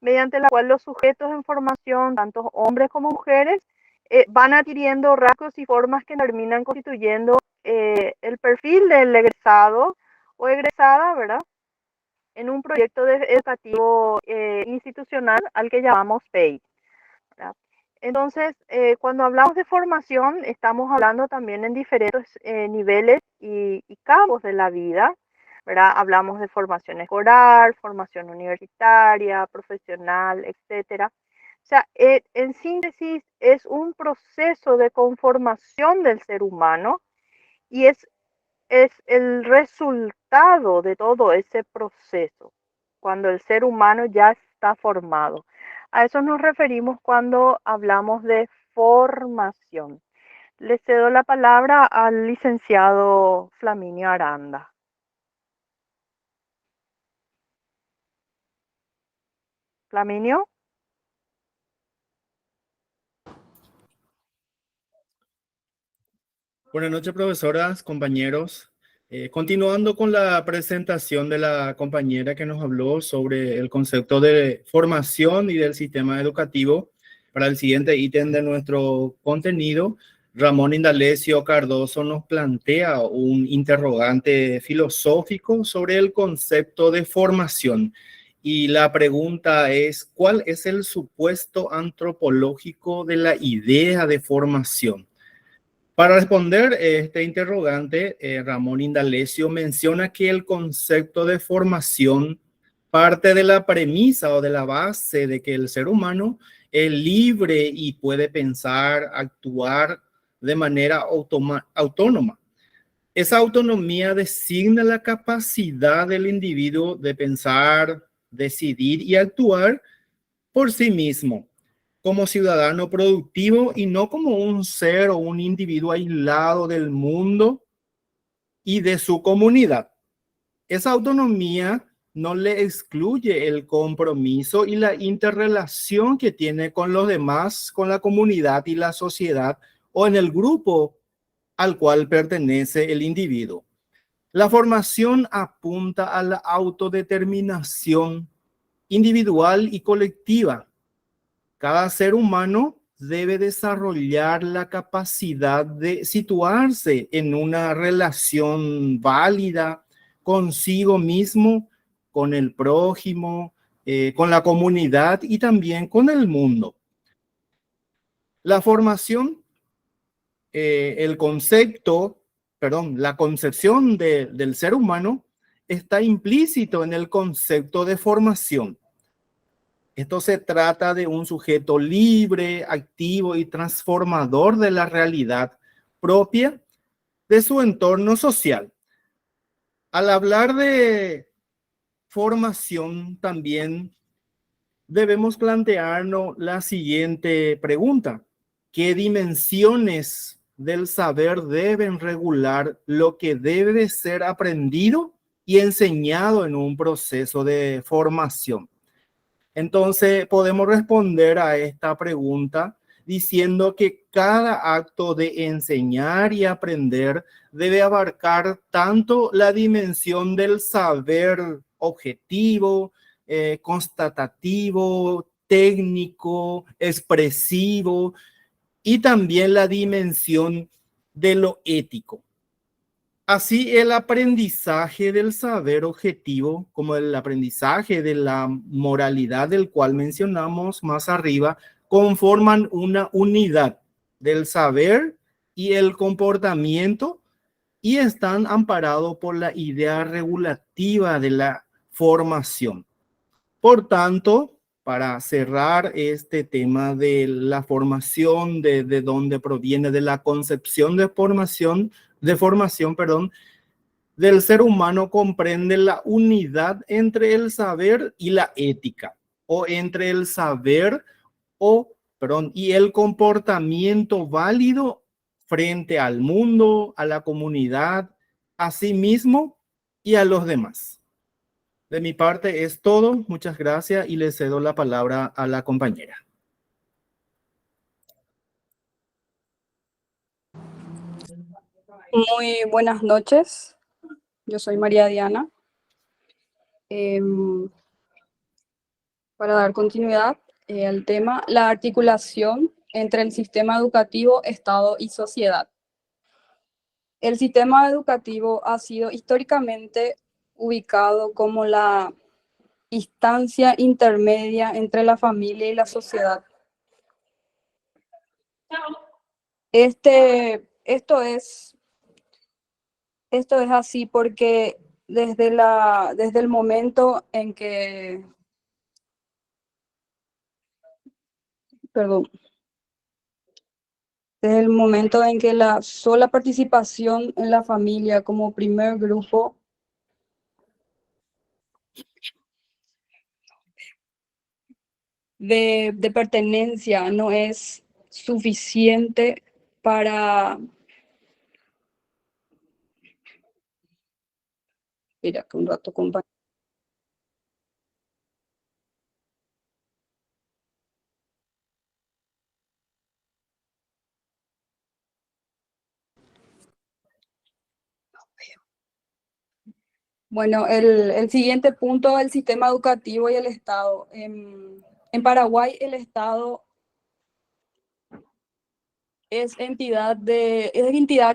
mediante la cual los sujetos en formación, tanto hombres como mujeres, van adquiriendo rasgos y formas que terminan constituyendo el perfil del egresado o egresada, ¿verdad? En un proyecto educativo institucional al que llamamos PEI, ¿verdad? Entonces, cuando hablamos de formación, estamos hablando también en diferentes niveles y campos de la vida, ¿verdad? Hablamos de formación escolar, formación universitaria, profesional, etcétera. O sea, en síntesis, es un proceso de conformación del ser humano y es el resultado de todo ese proceso, cuando el ser humano ya está formado. A eso nos referimos cuando hablamos de formación. Le cedo la palabra al licenciado Flaminio Aranda. Flaminio. Buenas noches, profesoras, compañeros. Continuando con la presentación de la compañera que nos habló sobre el concepto de formación y del sistema educativo, para el siguiente ítem de nuestro contenido, Ramón Indalecio Cardoso nos plantea un interrogante filosófico sobre el concepto de formación. Y la pregunta es, ¿cuál es el supuesto antropológico de la idea de formación? Para responder este interrogante, Ramón Indalecio menciona que el concepto de formación parte de la premisa o de la base de que el ser humano es libre y puede pensar, actuar de manera autónoma. Esa autonomía designa la capacidad del individuo de pensar, decidir y actuar por sí mismo, como ciudadano productivo y no como un ser o un individuo aislado del mundo y de su comunidad. Esa autonomía no le excluye el compromiso y la interrelación que tiene con los demás, con la comunidad y la sociedad o en el grupo al cual pertenece el individuo. La formación apunta a la autodeterminación individual y colectiva. Cada ser humano debe desarrollar la capacidad de situarse en una relación válida consigo mismo, con el prójimo, con la comunidad y también con el mundo. La formación, la concepción del ser humano está implícito en el concepto de formación. Esto se trata de un sujeto libre, activo y transformador de la realidad propia de su entorno social. Al hablar de formación, también debemos plantearnos la siguiente pregunta: ¿qué dimensiones del saber deben regular lo que debe ser aprendido y enseñado en un proceso de formación? Entonces, podemos responder a esta pregunta diciendo que cada acto de enseñar y aprender debe abarcar tanto la dimensión del saber objetivo, constatativo, técnico, expresivo, y también la dimensión de lo ético. Así, el aprendizaje del saber objetivo, como el aprendizaje de la moralidad del cual mencionamos más arriba, conforman una unidad del saber y el comportamiento y están amparados por la idea regulativa de la formación. Por tanto, para cerrar este tema de la formación, de dónde proviene, de la concepción de formación, del ser humano, comprende la unidad entre el saber y la ética, o entre el saber y el comportamiento válido frente al mundo, a la comunidad, a sí mismo y a los demás. De mi parte es todo. Muchas gracias y le cedo la palabra a la compañera. Muy buenas noches, yo soy María Diana. Para dar continuidad al tema, la articulación entre el sistema educativo, Estado y sociedad. El sistema educativo ha sido históricamente ubicado como la instancia intermedia entre la familia y la sociedad. Esto es así porque desde el momento en que, desde el momento en que la sola participación en la familia como primer grupo de pertenencia no es suficiente para... Mira, que un rato, compañero. Bueno, el siguiente punto, el sistema educativo y el Estado. En Paraguay, el Estado es entidad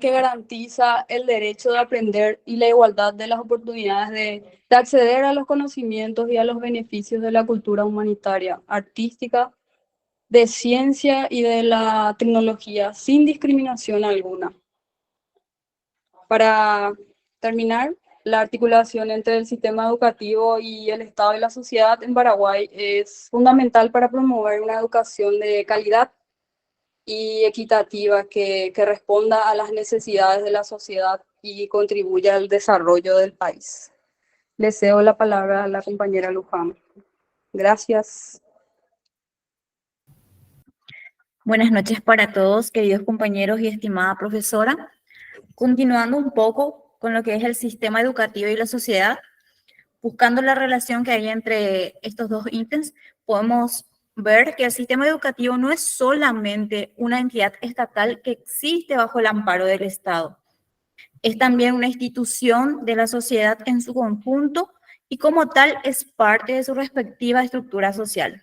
que garantiza el derecho de aprender y la igualdad de las oportunidades de acceder a los conocimientos y a los beneficios de la cultura humanitaria, artística, de ciencia y de la tecnología, sin discriminación alguna. Para terminar, la articulación entre el sistema educativo y el Estado y la sociedad en Paraguay es fundamental para promover una educación de calidad y equitativa que responda a las necesidades de la sociedad y contribuya al desarrollo del país. Le cedo la palabra a la compañera Luján. Gracias. Buenas noches para todos, queridos compañeros y estimada profesora. Continuando un poco con lo que es el sistema educativo y la sociedad, buscando la relación que hay entre estos dos ítems, podemos ver que el sistema educativo no es solamente una entidad estatal que existe bajo el amparo del Estado. Es también una institución de la sociedad en su conjunto y como tal es parte de su respectiva estructura social.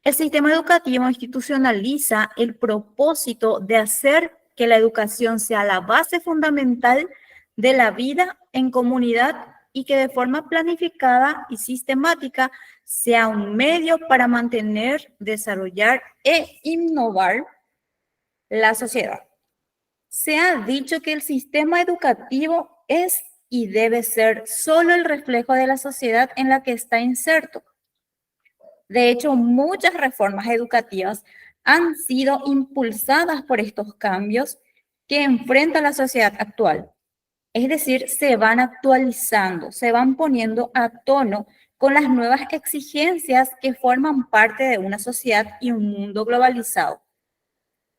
El sistema educativo institucionaliza el propósito de hacer que la educación sea la base fundamental de la vida en comunidad y que de forma planificada y sistemática sea un medio para mantener, desarrollar e innovar la sociedad. Se ha dicho que el sistema educativo es y debe ser solo el reflejo de la sociedad en la que está inserto. De hecho, muchas reformas educativas han sido impulsadas por estos cambios que enfrenta la sociedad actual. Es decir, se van actualizando, se van poniendo a tono con las nuevas exigencias que forman parte de una sociedad y un mundo globalizado.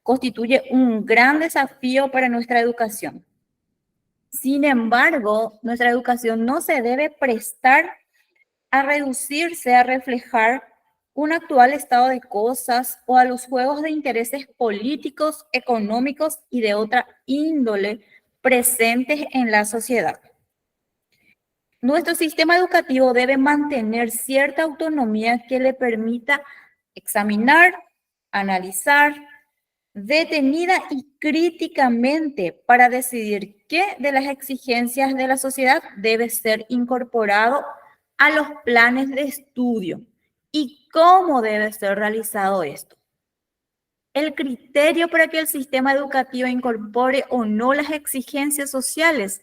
Constituye un gran desafío para nuestra educación. Sin embargo, nuestra educación no se debe prestar a reducirse a reflejar un actual estado de cosas o a los juegos de intereses políticos, económicos y de otra índole presentes en la sociedad. Nuestro sistema educativo debe mantener cierta autonomía que le permita examinar, analizar, detenida y críticamente para decidir qué de las exigencias de la sociedad debe ser incorporado a los planes de estudio y cómo debe ser realizado esto. El criterio para que el sistema educativo incorpore o no las exigencias sociales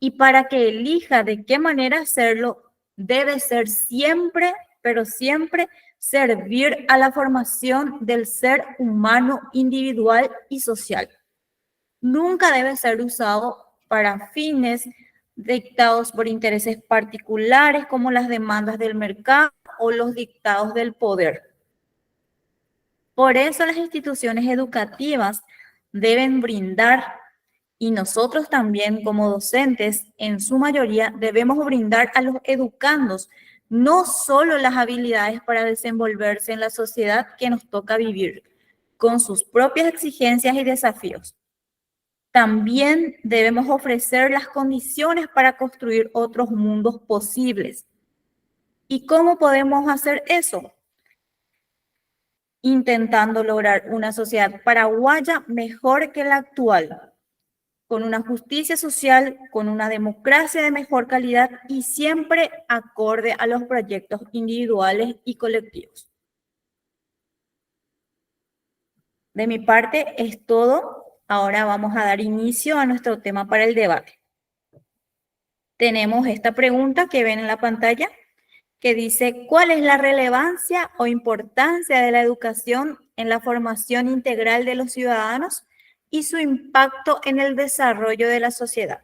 y para que elija de qué manera hacerlo debe ser siempre, pero siempre, servir a la formación del ser humano individual y social. Nunca debe ser usado para fines dictados por intereses particulares como las demandas del mercado o los dictados del poder. Por eso las instituciones educativas deben brindar, y nosotros también como docentes, en su mayoría, debemos brindar a los educandos no solo las habilidades para desenvolverse en la sociedad que nos toca vivir, con sus propias exigencias y desafíos. También debemos ofrecer las condiciones para construir otros mundos posibles. ¿Y cómo podemos hacer eso? Intentando lograr una sociedad paraguaya mejor que la actual, con una justicia social, con una democracia de mejor calidad y siempre acorde a los proyectos individuales y colectivos. De mi parte es todo. Ahora vamos a dar inicio a nuestro tema para el debate. Tenemos esta pregunta que ven en la pantalla que dice: ¿cuál es la relevancia o importancia de la educación en la formación integral de los ciudadanos y su impacto en el desarrollo de la sociedad?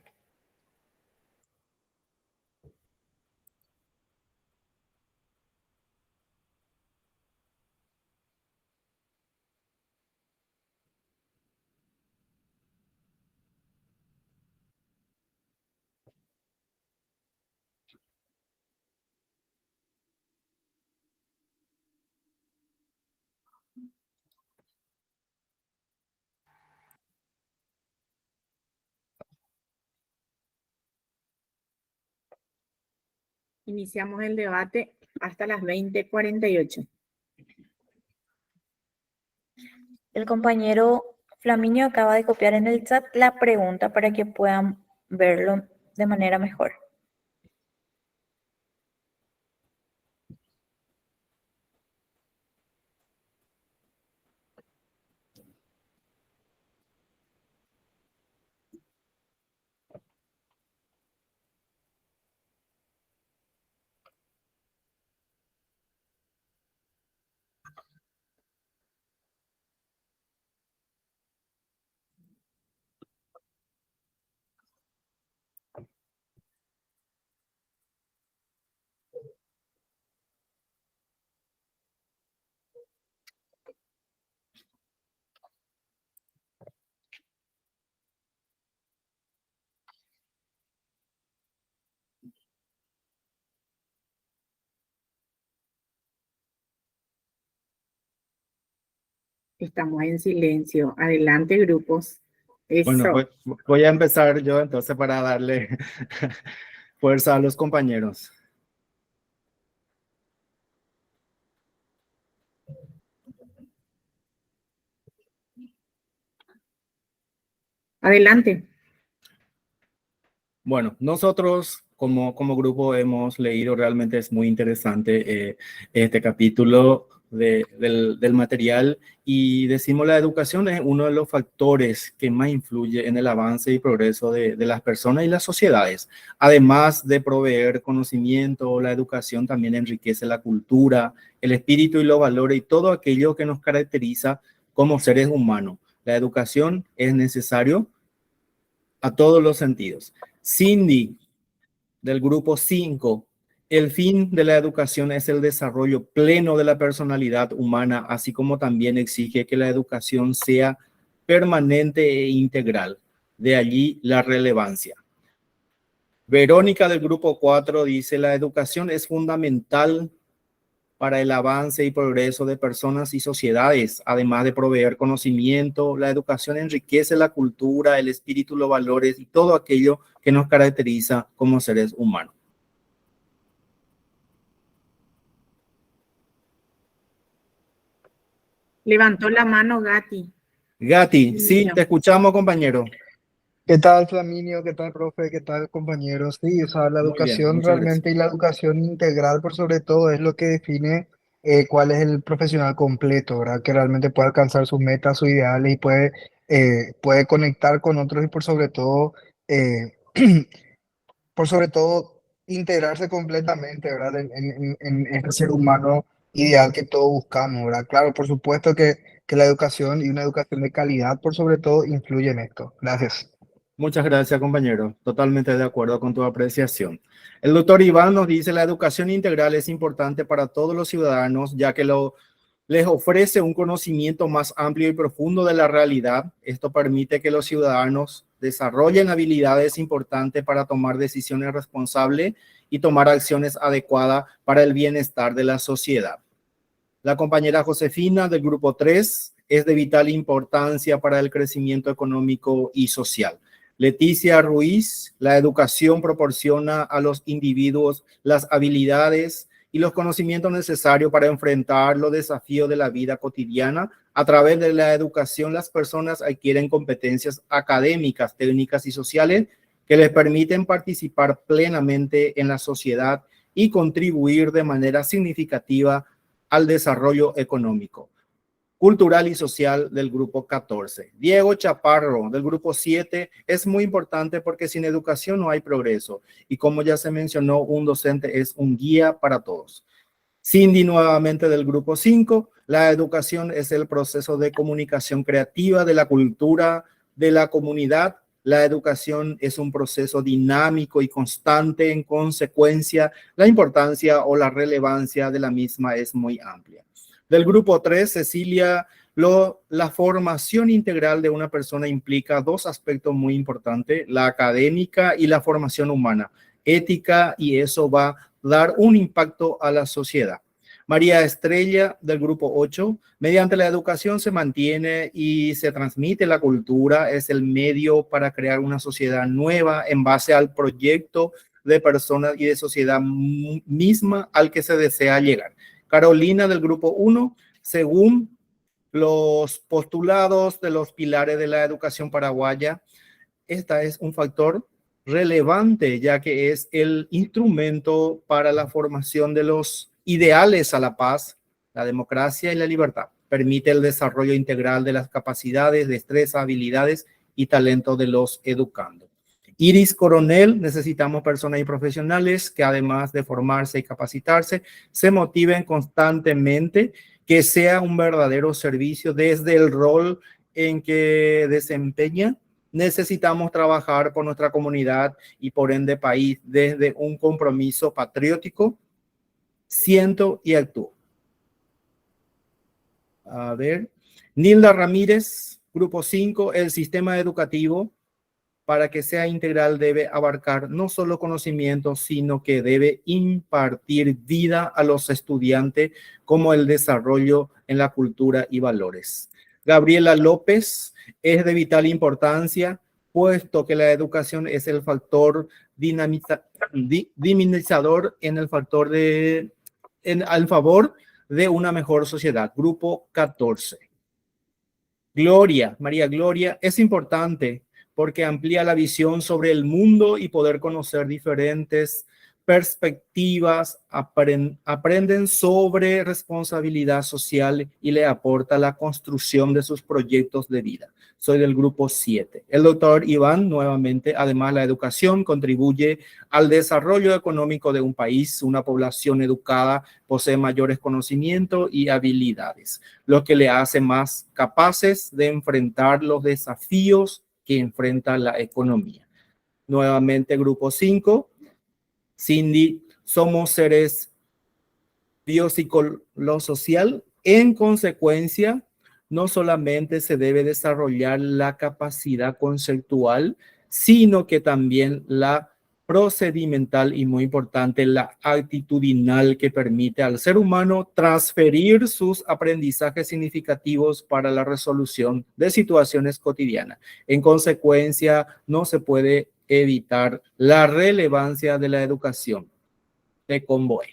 Iniciamos el debate hasta las 20:48. El compañero Flaminio acaba de copiar en el chat la pregunta para que puedan verlo de manera mejor. Estamos en silencio. Adelante, grupos. Eso. Bueno, voy a empezar yo entonces para darle fuerza a los compañeros. Adelante. Bueno, nosotros como grupo hemos leído, realmente es muy interesante este capítulo del material, y decimos la educación es uno de los factores que más influye en el avance y progreso de las personas y las sociedades. Además de proveer conocimiento, la educación también enriquece la cultura, el espíritu y los valores y todo aquello que nos caracteriza como seres humanos. La educación es necesario a todos los sentidos. Cindy, del grupo 5, el fin de la educación es el desarrollo pleno de la personalidad humana, así como también exige que la educación sea permanente e integral. De allí la relevancia. Verónica, del grupo 4, dice: la educación es fundamental para el avance y progreso de personas y sociedades. Además de proveer conocimiento, la educación enriquece la cultura, el espíritu, los valores y todo aquello que nos caracteriza como seres humanos. Levantó la mano Gati. Gati, sí, te escuchamos, compañero. ¿Qué tal, Flaminio? ¿Qué tal, profe? ¿Qué tal, compañeros? Sí, o sea, la Muy bien, educación muchas realmente y la educación integral, por sobre todo, es lo que define cuál es el profesional completo, ¿verdad? Que realmente puede alcanzar sus metas, sus ideales y puede conectar con otros y eh, por sobre todo, integrarse completamente, ¿verdad? En este ser humano ideal que todos buscamos, ¿verdad? Claro, por supuesto que la educación y una educación de calidad, por sobre todo, influye en esto. Gracias. Muchas gracias, compañero. Totalmente de acuerdo con tu apreciación. El doctor Iván nos dice: la educación integral es importante para todos los ciudadanos, ya que les ofrece un conocimiento más amplio y profundo de la realidad. Esto permite que los ciudadanos desarrollen habilidades importantes para tomar decisiones responsables y tomar acciones adecuadas para el bienestar de la sociedad. La compañera Josefina, del grupo 3, es de vital importancia para el crecimiento económico y social. Leticia Ruiz: la educación proporciona a los individuos las habilidades y los conocimientos necesarios para enfrentar los desafíos de la vida cotidiana. A través de la educación, las personas adquieren competencias académicas, técnicas y sociales que les permiten participar plenamente en la sociedad y contribuir de manera significativa al desarrollo económico, cultural y social del grupo 14. Diego Chaparro, del grupo 7, es muy importante porque sin educación no hay progreso. Y como ya se mencionó, un docente es un guía para todos. Cindy, nuevamente, del grupo 5, la educación es el proceso de comunicación creativa de la cultura de la comunidad. La educación es un proceso dinámico y constante. En consecuencia, la importancia o la relevancia de la misma es muy amplia. Del grupo 3, Cecilia, la formación integral de una persona implica dos aspectos muy importantes: la académica y la formación humana, ética, y eso va a dar un impacto a la sociedad. María Estrella, del grupo 8, mediante la educación se mantiene y se transmite la cultura, es el medio para crear una sociedad nueva en base al proyecto de personas y de sociedad misma al que se desea llegar. Carolina del grupo 1, según los postulados de los pilares de la educación paraguaya, esta es un factor relevante, ya que es el instrumento para la formación de los ideales a la paz, la democracia y la libertad. Permite el desarrollo integral de las capacidades, destrezas, habilidades y talento de los educandos. Iris Coronel, necesitamos personas y profesionales que además de formarse y capacitarse, se motiven constantemente, que sea un verdadero servicio desde el rol en que desempeñan. Necesitamos trabajar por nuestra comunidad y por ende país desde un compromiso patriótico. Siento y actúo. A ver, Nilda Ramírez, grupo 5, el sistema educativo para que sea integral debe abarcar no solo conocimientos, sino que debe impartir vida a los estudiantes como el desarrollo en la cultura y valores. Gabriela López, es de vital importancia, puesto que la educación es el factor dinamizador en el factor al favor de una mejor sociedad. Grupo 14. Gloria, María Gloria, es importante porque amplía la visión sobre el mundo y poder conocer diferentes perspectivas, aprenden sobre responsabilidad social y le aporta la construcción de sus proyectos de vida. Soy del grupo 7. El doctor Iván, nuevamente, además la educación contribuye al desarrollo económico de un país. Una población educada posee mayores conocimientos y habilidades, lo que le hace más capaces de enfrentar los desafíos que enfrenta la economía. Nuevamente, grupo 5. Cindy, somos seres biopsicosocial. En consecuencia, no solamente se debe desarrollar la capacidad conceptual, sino que también la procedimental y muy importante, la actitudinal, que permite al ser humano transferir sus aprendizajes significativos para la resolución de situaciones cotidianas. En consecuencia, no se puede evitar la relevancia de la educación de Convoy.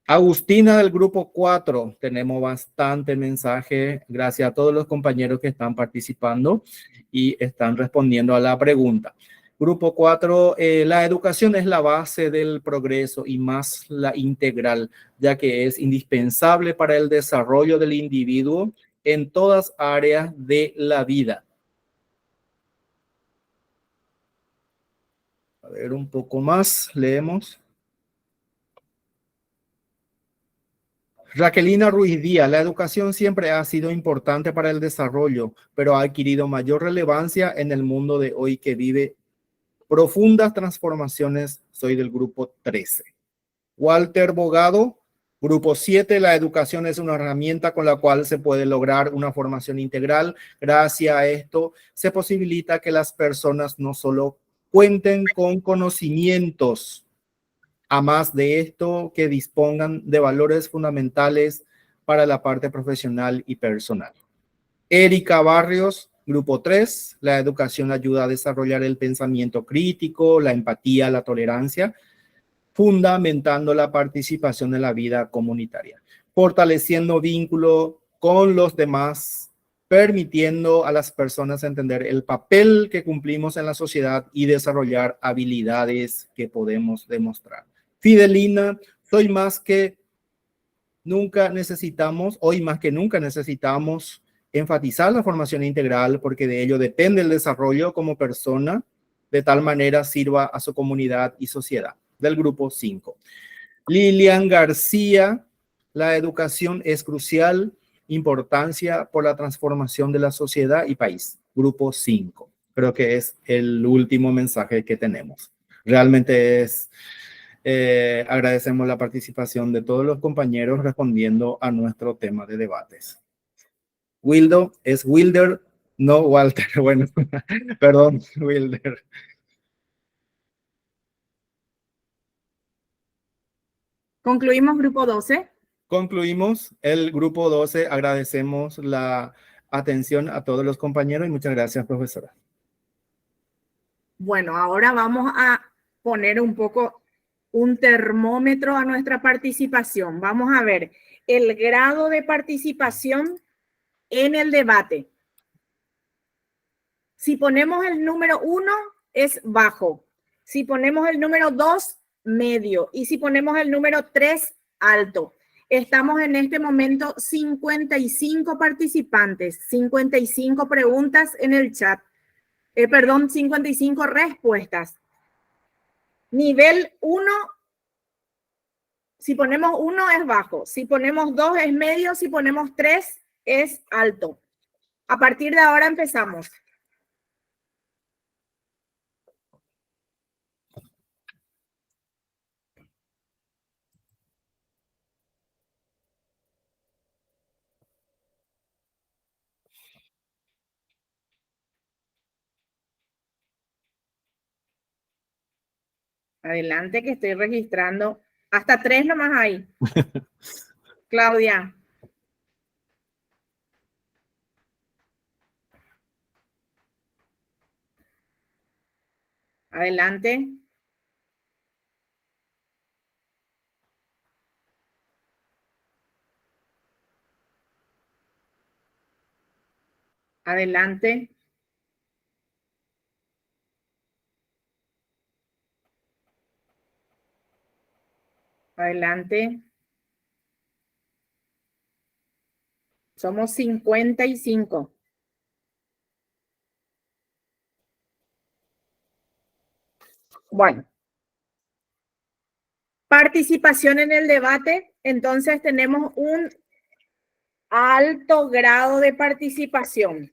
Agustina del grupo 4, tenemos bastante mensaje, gracias a todos los compañeros que están participando y están respondiendo a la pregunta. Grupo 4, la educación es la base del progreso y más la integral, ya que es indispensable para el desarrollo del individuo en todas áreas de la vida. A ver, un poco más, leemos. Raquelina Ruiz Díaz, la educación siempre ha sido importante para el desarrollo, pero ha adquirido mayor relevancia en el mundo de hoy que vive profundas transformaciones. Soy del grupo 13. Walter Bogado, grupo 7, la educación es una herramienta con la cual se puede lograr una formación integral. Gracias a esto se posibilita que las personas no solo cuenten con conocimientos, a más de esto, que dispongan de valores fundamentales para la parte profesional y personal. Erika Barrios, grupo 3, la educación ayuda a desarrollar el pensamiento crítico, la empatía, la tolerancia, fundamentando la participación en la vida comunitaria, fortaleciendo vínculo con los demás, permitiendo a las personas entender el papel que cumplimos en la sociedad y desarrollar habilidades que podemos demostrar. Fidelina, hoy más que nunca necesitamos enfatizar la formación integral, porque de ello depende el desarrollo como persona, de tal manera sirva a su comunidad y sociedad. Del grupo 5. Lilian García, la educación es crucial, importancia por la transformación de la sociedad y país. Grupo 5. Creo que es el último mensaje que tenemos. Realmente agradecemos la participación de todos los compañeros respondiendo a nuestro tema de debates. Wildo, es Wilder, no Walter. Bueno, perdón, Wilder. Concluimos grupo 12. Concluimos el grupo 12. Agradecemos la atención a todos los compañeros y muchas gracias, profesora. Bueno, ahora vamos a poner un poco un termómetro a nuestra participación. Vamos a ver el grado de participación en el debate. Si ponemos el número 1 es bajo. Si ponemos el número 2, medio. Y si ponemos el número 3, alto. Estamos en este momento 55 participantes, 55 preguntas en el chat. 55 respuestas. Nivel 1, si ponemos 1 es bajo, si ponemos 2 es medio, si ponemos 3 es alto. A partir de ahora empezamos. Adelante que estoy registrando. Hasta 3 nomás hay. Claudia. Adelante. Adelante. Adelante. Somos 55. Bueno. Participación en el debate. Entonces tenemos un alto grado de participación.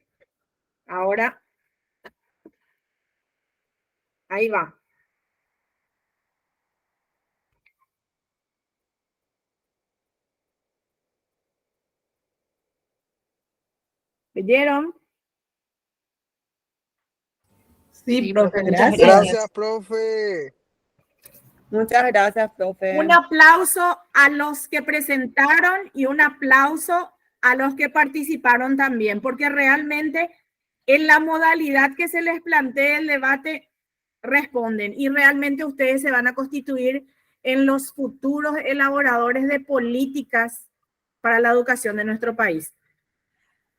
Ahora, ahí va. ¿Leyeron? Sí, profe, Muchas Gracias, profe. Muchas gracias, profe. Un aplauso a los que presentaron y un aplauso a los que participaron también, porque realmente en la modalidad que se les plantea el debate responden y realmente ustedes se van a constituir en los futuros elaboradores de políticas para la educación de nuestro país.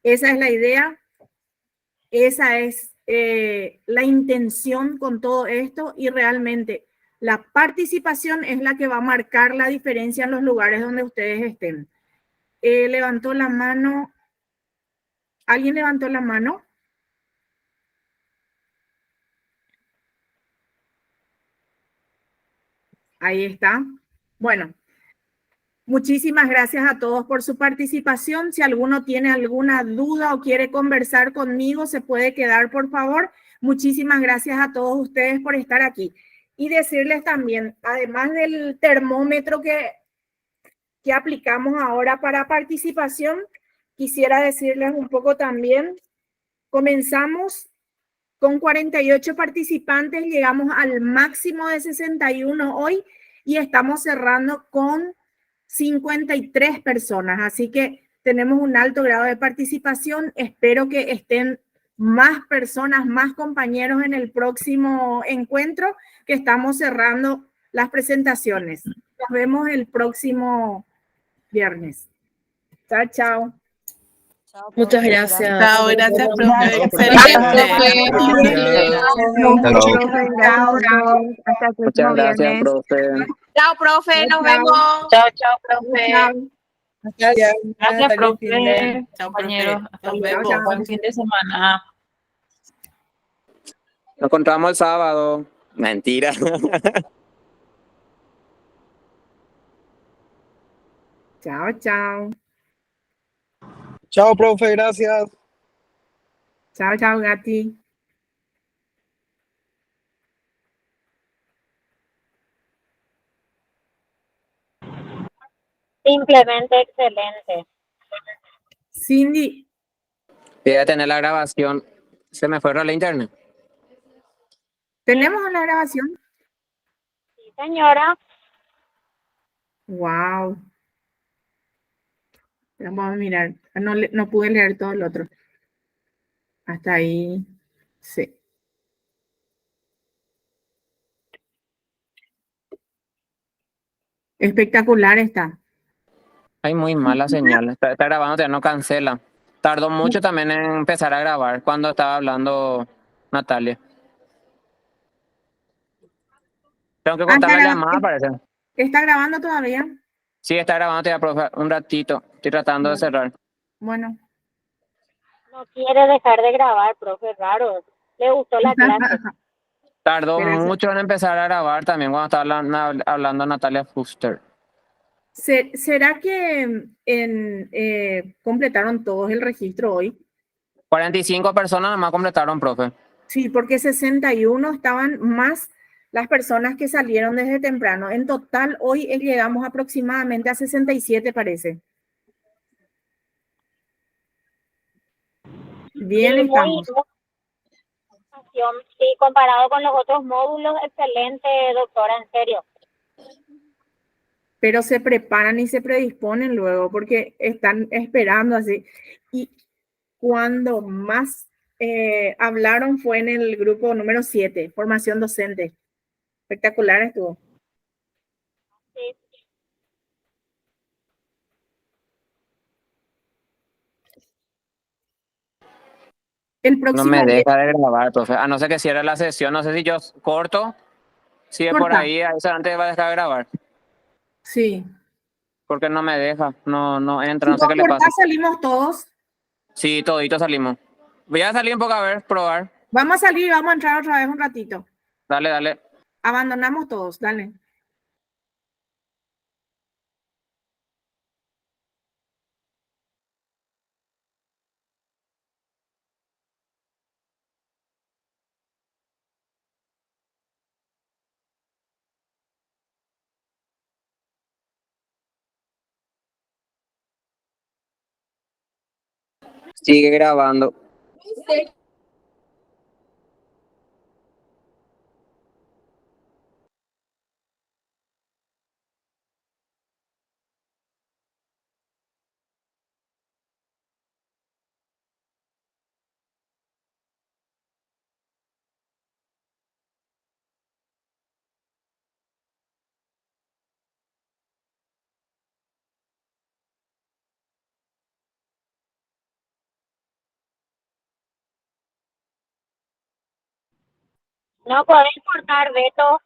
Esa es la idea, esa es la intención con todo esto y realmente la participación es la que va a marcar la diferencia en los lugares donde ustedes estén. Levantó la mano. ¿Alguien levantó la mano? Ahí está. Bueno, muchísimas gracias a todos por su participación. Si alguno tiene alguna duda o quiere conversar conmigo, se puede quedar, por favor. Muchísimas gracias a todos ustedes por estar aquí. Y decirles también, además del termómetro que aplicamos ahora para participación, quisiera decirles un poco también, comenzamos con 48 participantes, llegamos al máximo de 61 hoy y estamos cerrando con 53 personas. Así que tenemos un alto grado de participación. Espero que estén más personas, más compañeros en el próximo encuentro, que estamos cerrando las presentaciones. Nos vemos el próximo viernes. Chao, chao. Muchas gracias. Chao, gracias, profe. Muchas gracias, profe. Chao, profe, nos vemos. Chao, chao, profe. Gracias, profe. Chao, compañeros. Hasta Nos luego. vemos. Buen fin de semana. Nos encontramos el sábado. Mentira. Chao, chao. Chao, profe, gracias. Chao, chao, Gati. Simplemente excelente. Cindy. Voy a tener la grabación. Se me fue la internet. ¿Tenemos la grabación? Sí, señora. Wow. Vamos a mirar. No pude leer todo el otro. Hasta ahí. Sí. Espectacular está. Hay muy mala señal. Está grabando, ya no cancela. Tardó mucho también en empezar a grabar cuando estaba hablando Natalia. Tengo que Ah, contar la llamada, parece. ¿está grabando todavía? Sí, está grabando todavía, profe. Un ratito. Estoy tratando de cerrar. Bueno. No quiere dejar de grabar, profe, raro. Le gustó la clase. Tardó Gracias. mucho en empezar a grabar también cuando estaba hablando Natalia Fuster. ¿Será que completaron todos el registro hoy? 45 personas nomás completaron, profe. Sí, porque 61 estaban más las personas que salieron desde temprano. En total, hoy llegamos aproximadamente a 67, parece. Bien, Sí, estamos. Sí, comparado con los otros módulos, excelente, doctora, en serio. Pero se preparan y se predisponen luego porque están esperando así. Y cuando más hablaron fue en el grupo número 7, formación docente. Espectacular estuvo. Sí. El No próximo me mes, deja de grabar, profe. A no ser que cierre la sesión. No sé si yo corto. Si es por corta. ahí solamente va a dejar de grabar. Sí. Porque no me deja. No entra. Si No sé vos qué le pasa. cortás, salimos todos. Sí, todito salimos. Voy a salir un poco a ver, probar. Vamos a salir y vamos a entrar otra vez un ratito. Dale, dale. Abandonamos todos, dale. Sigue grabando. No podés cortar, Beto.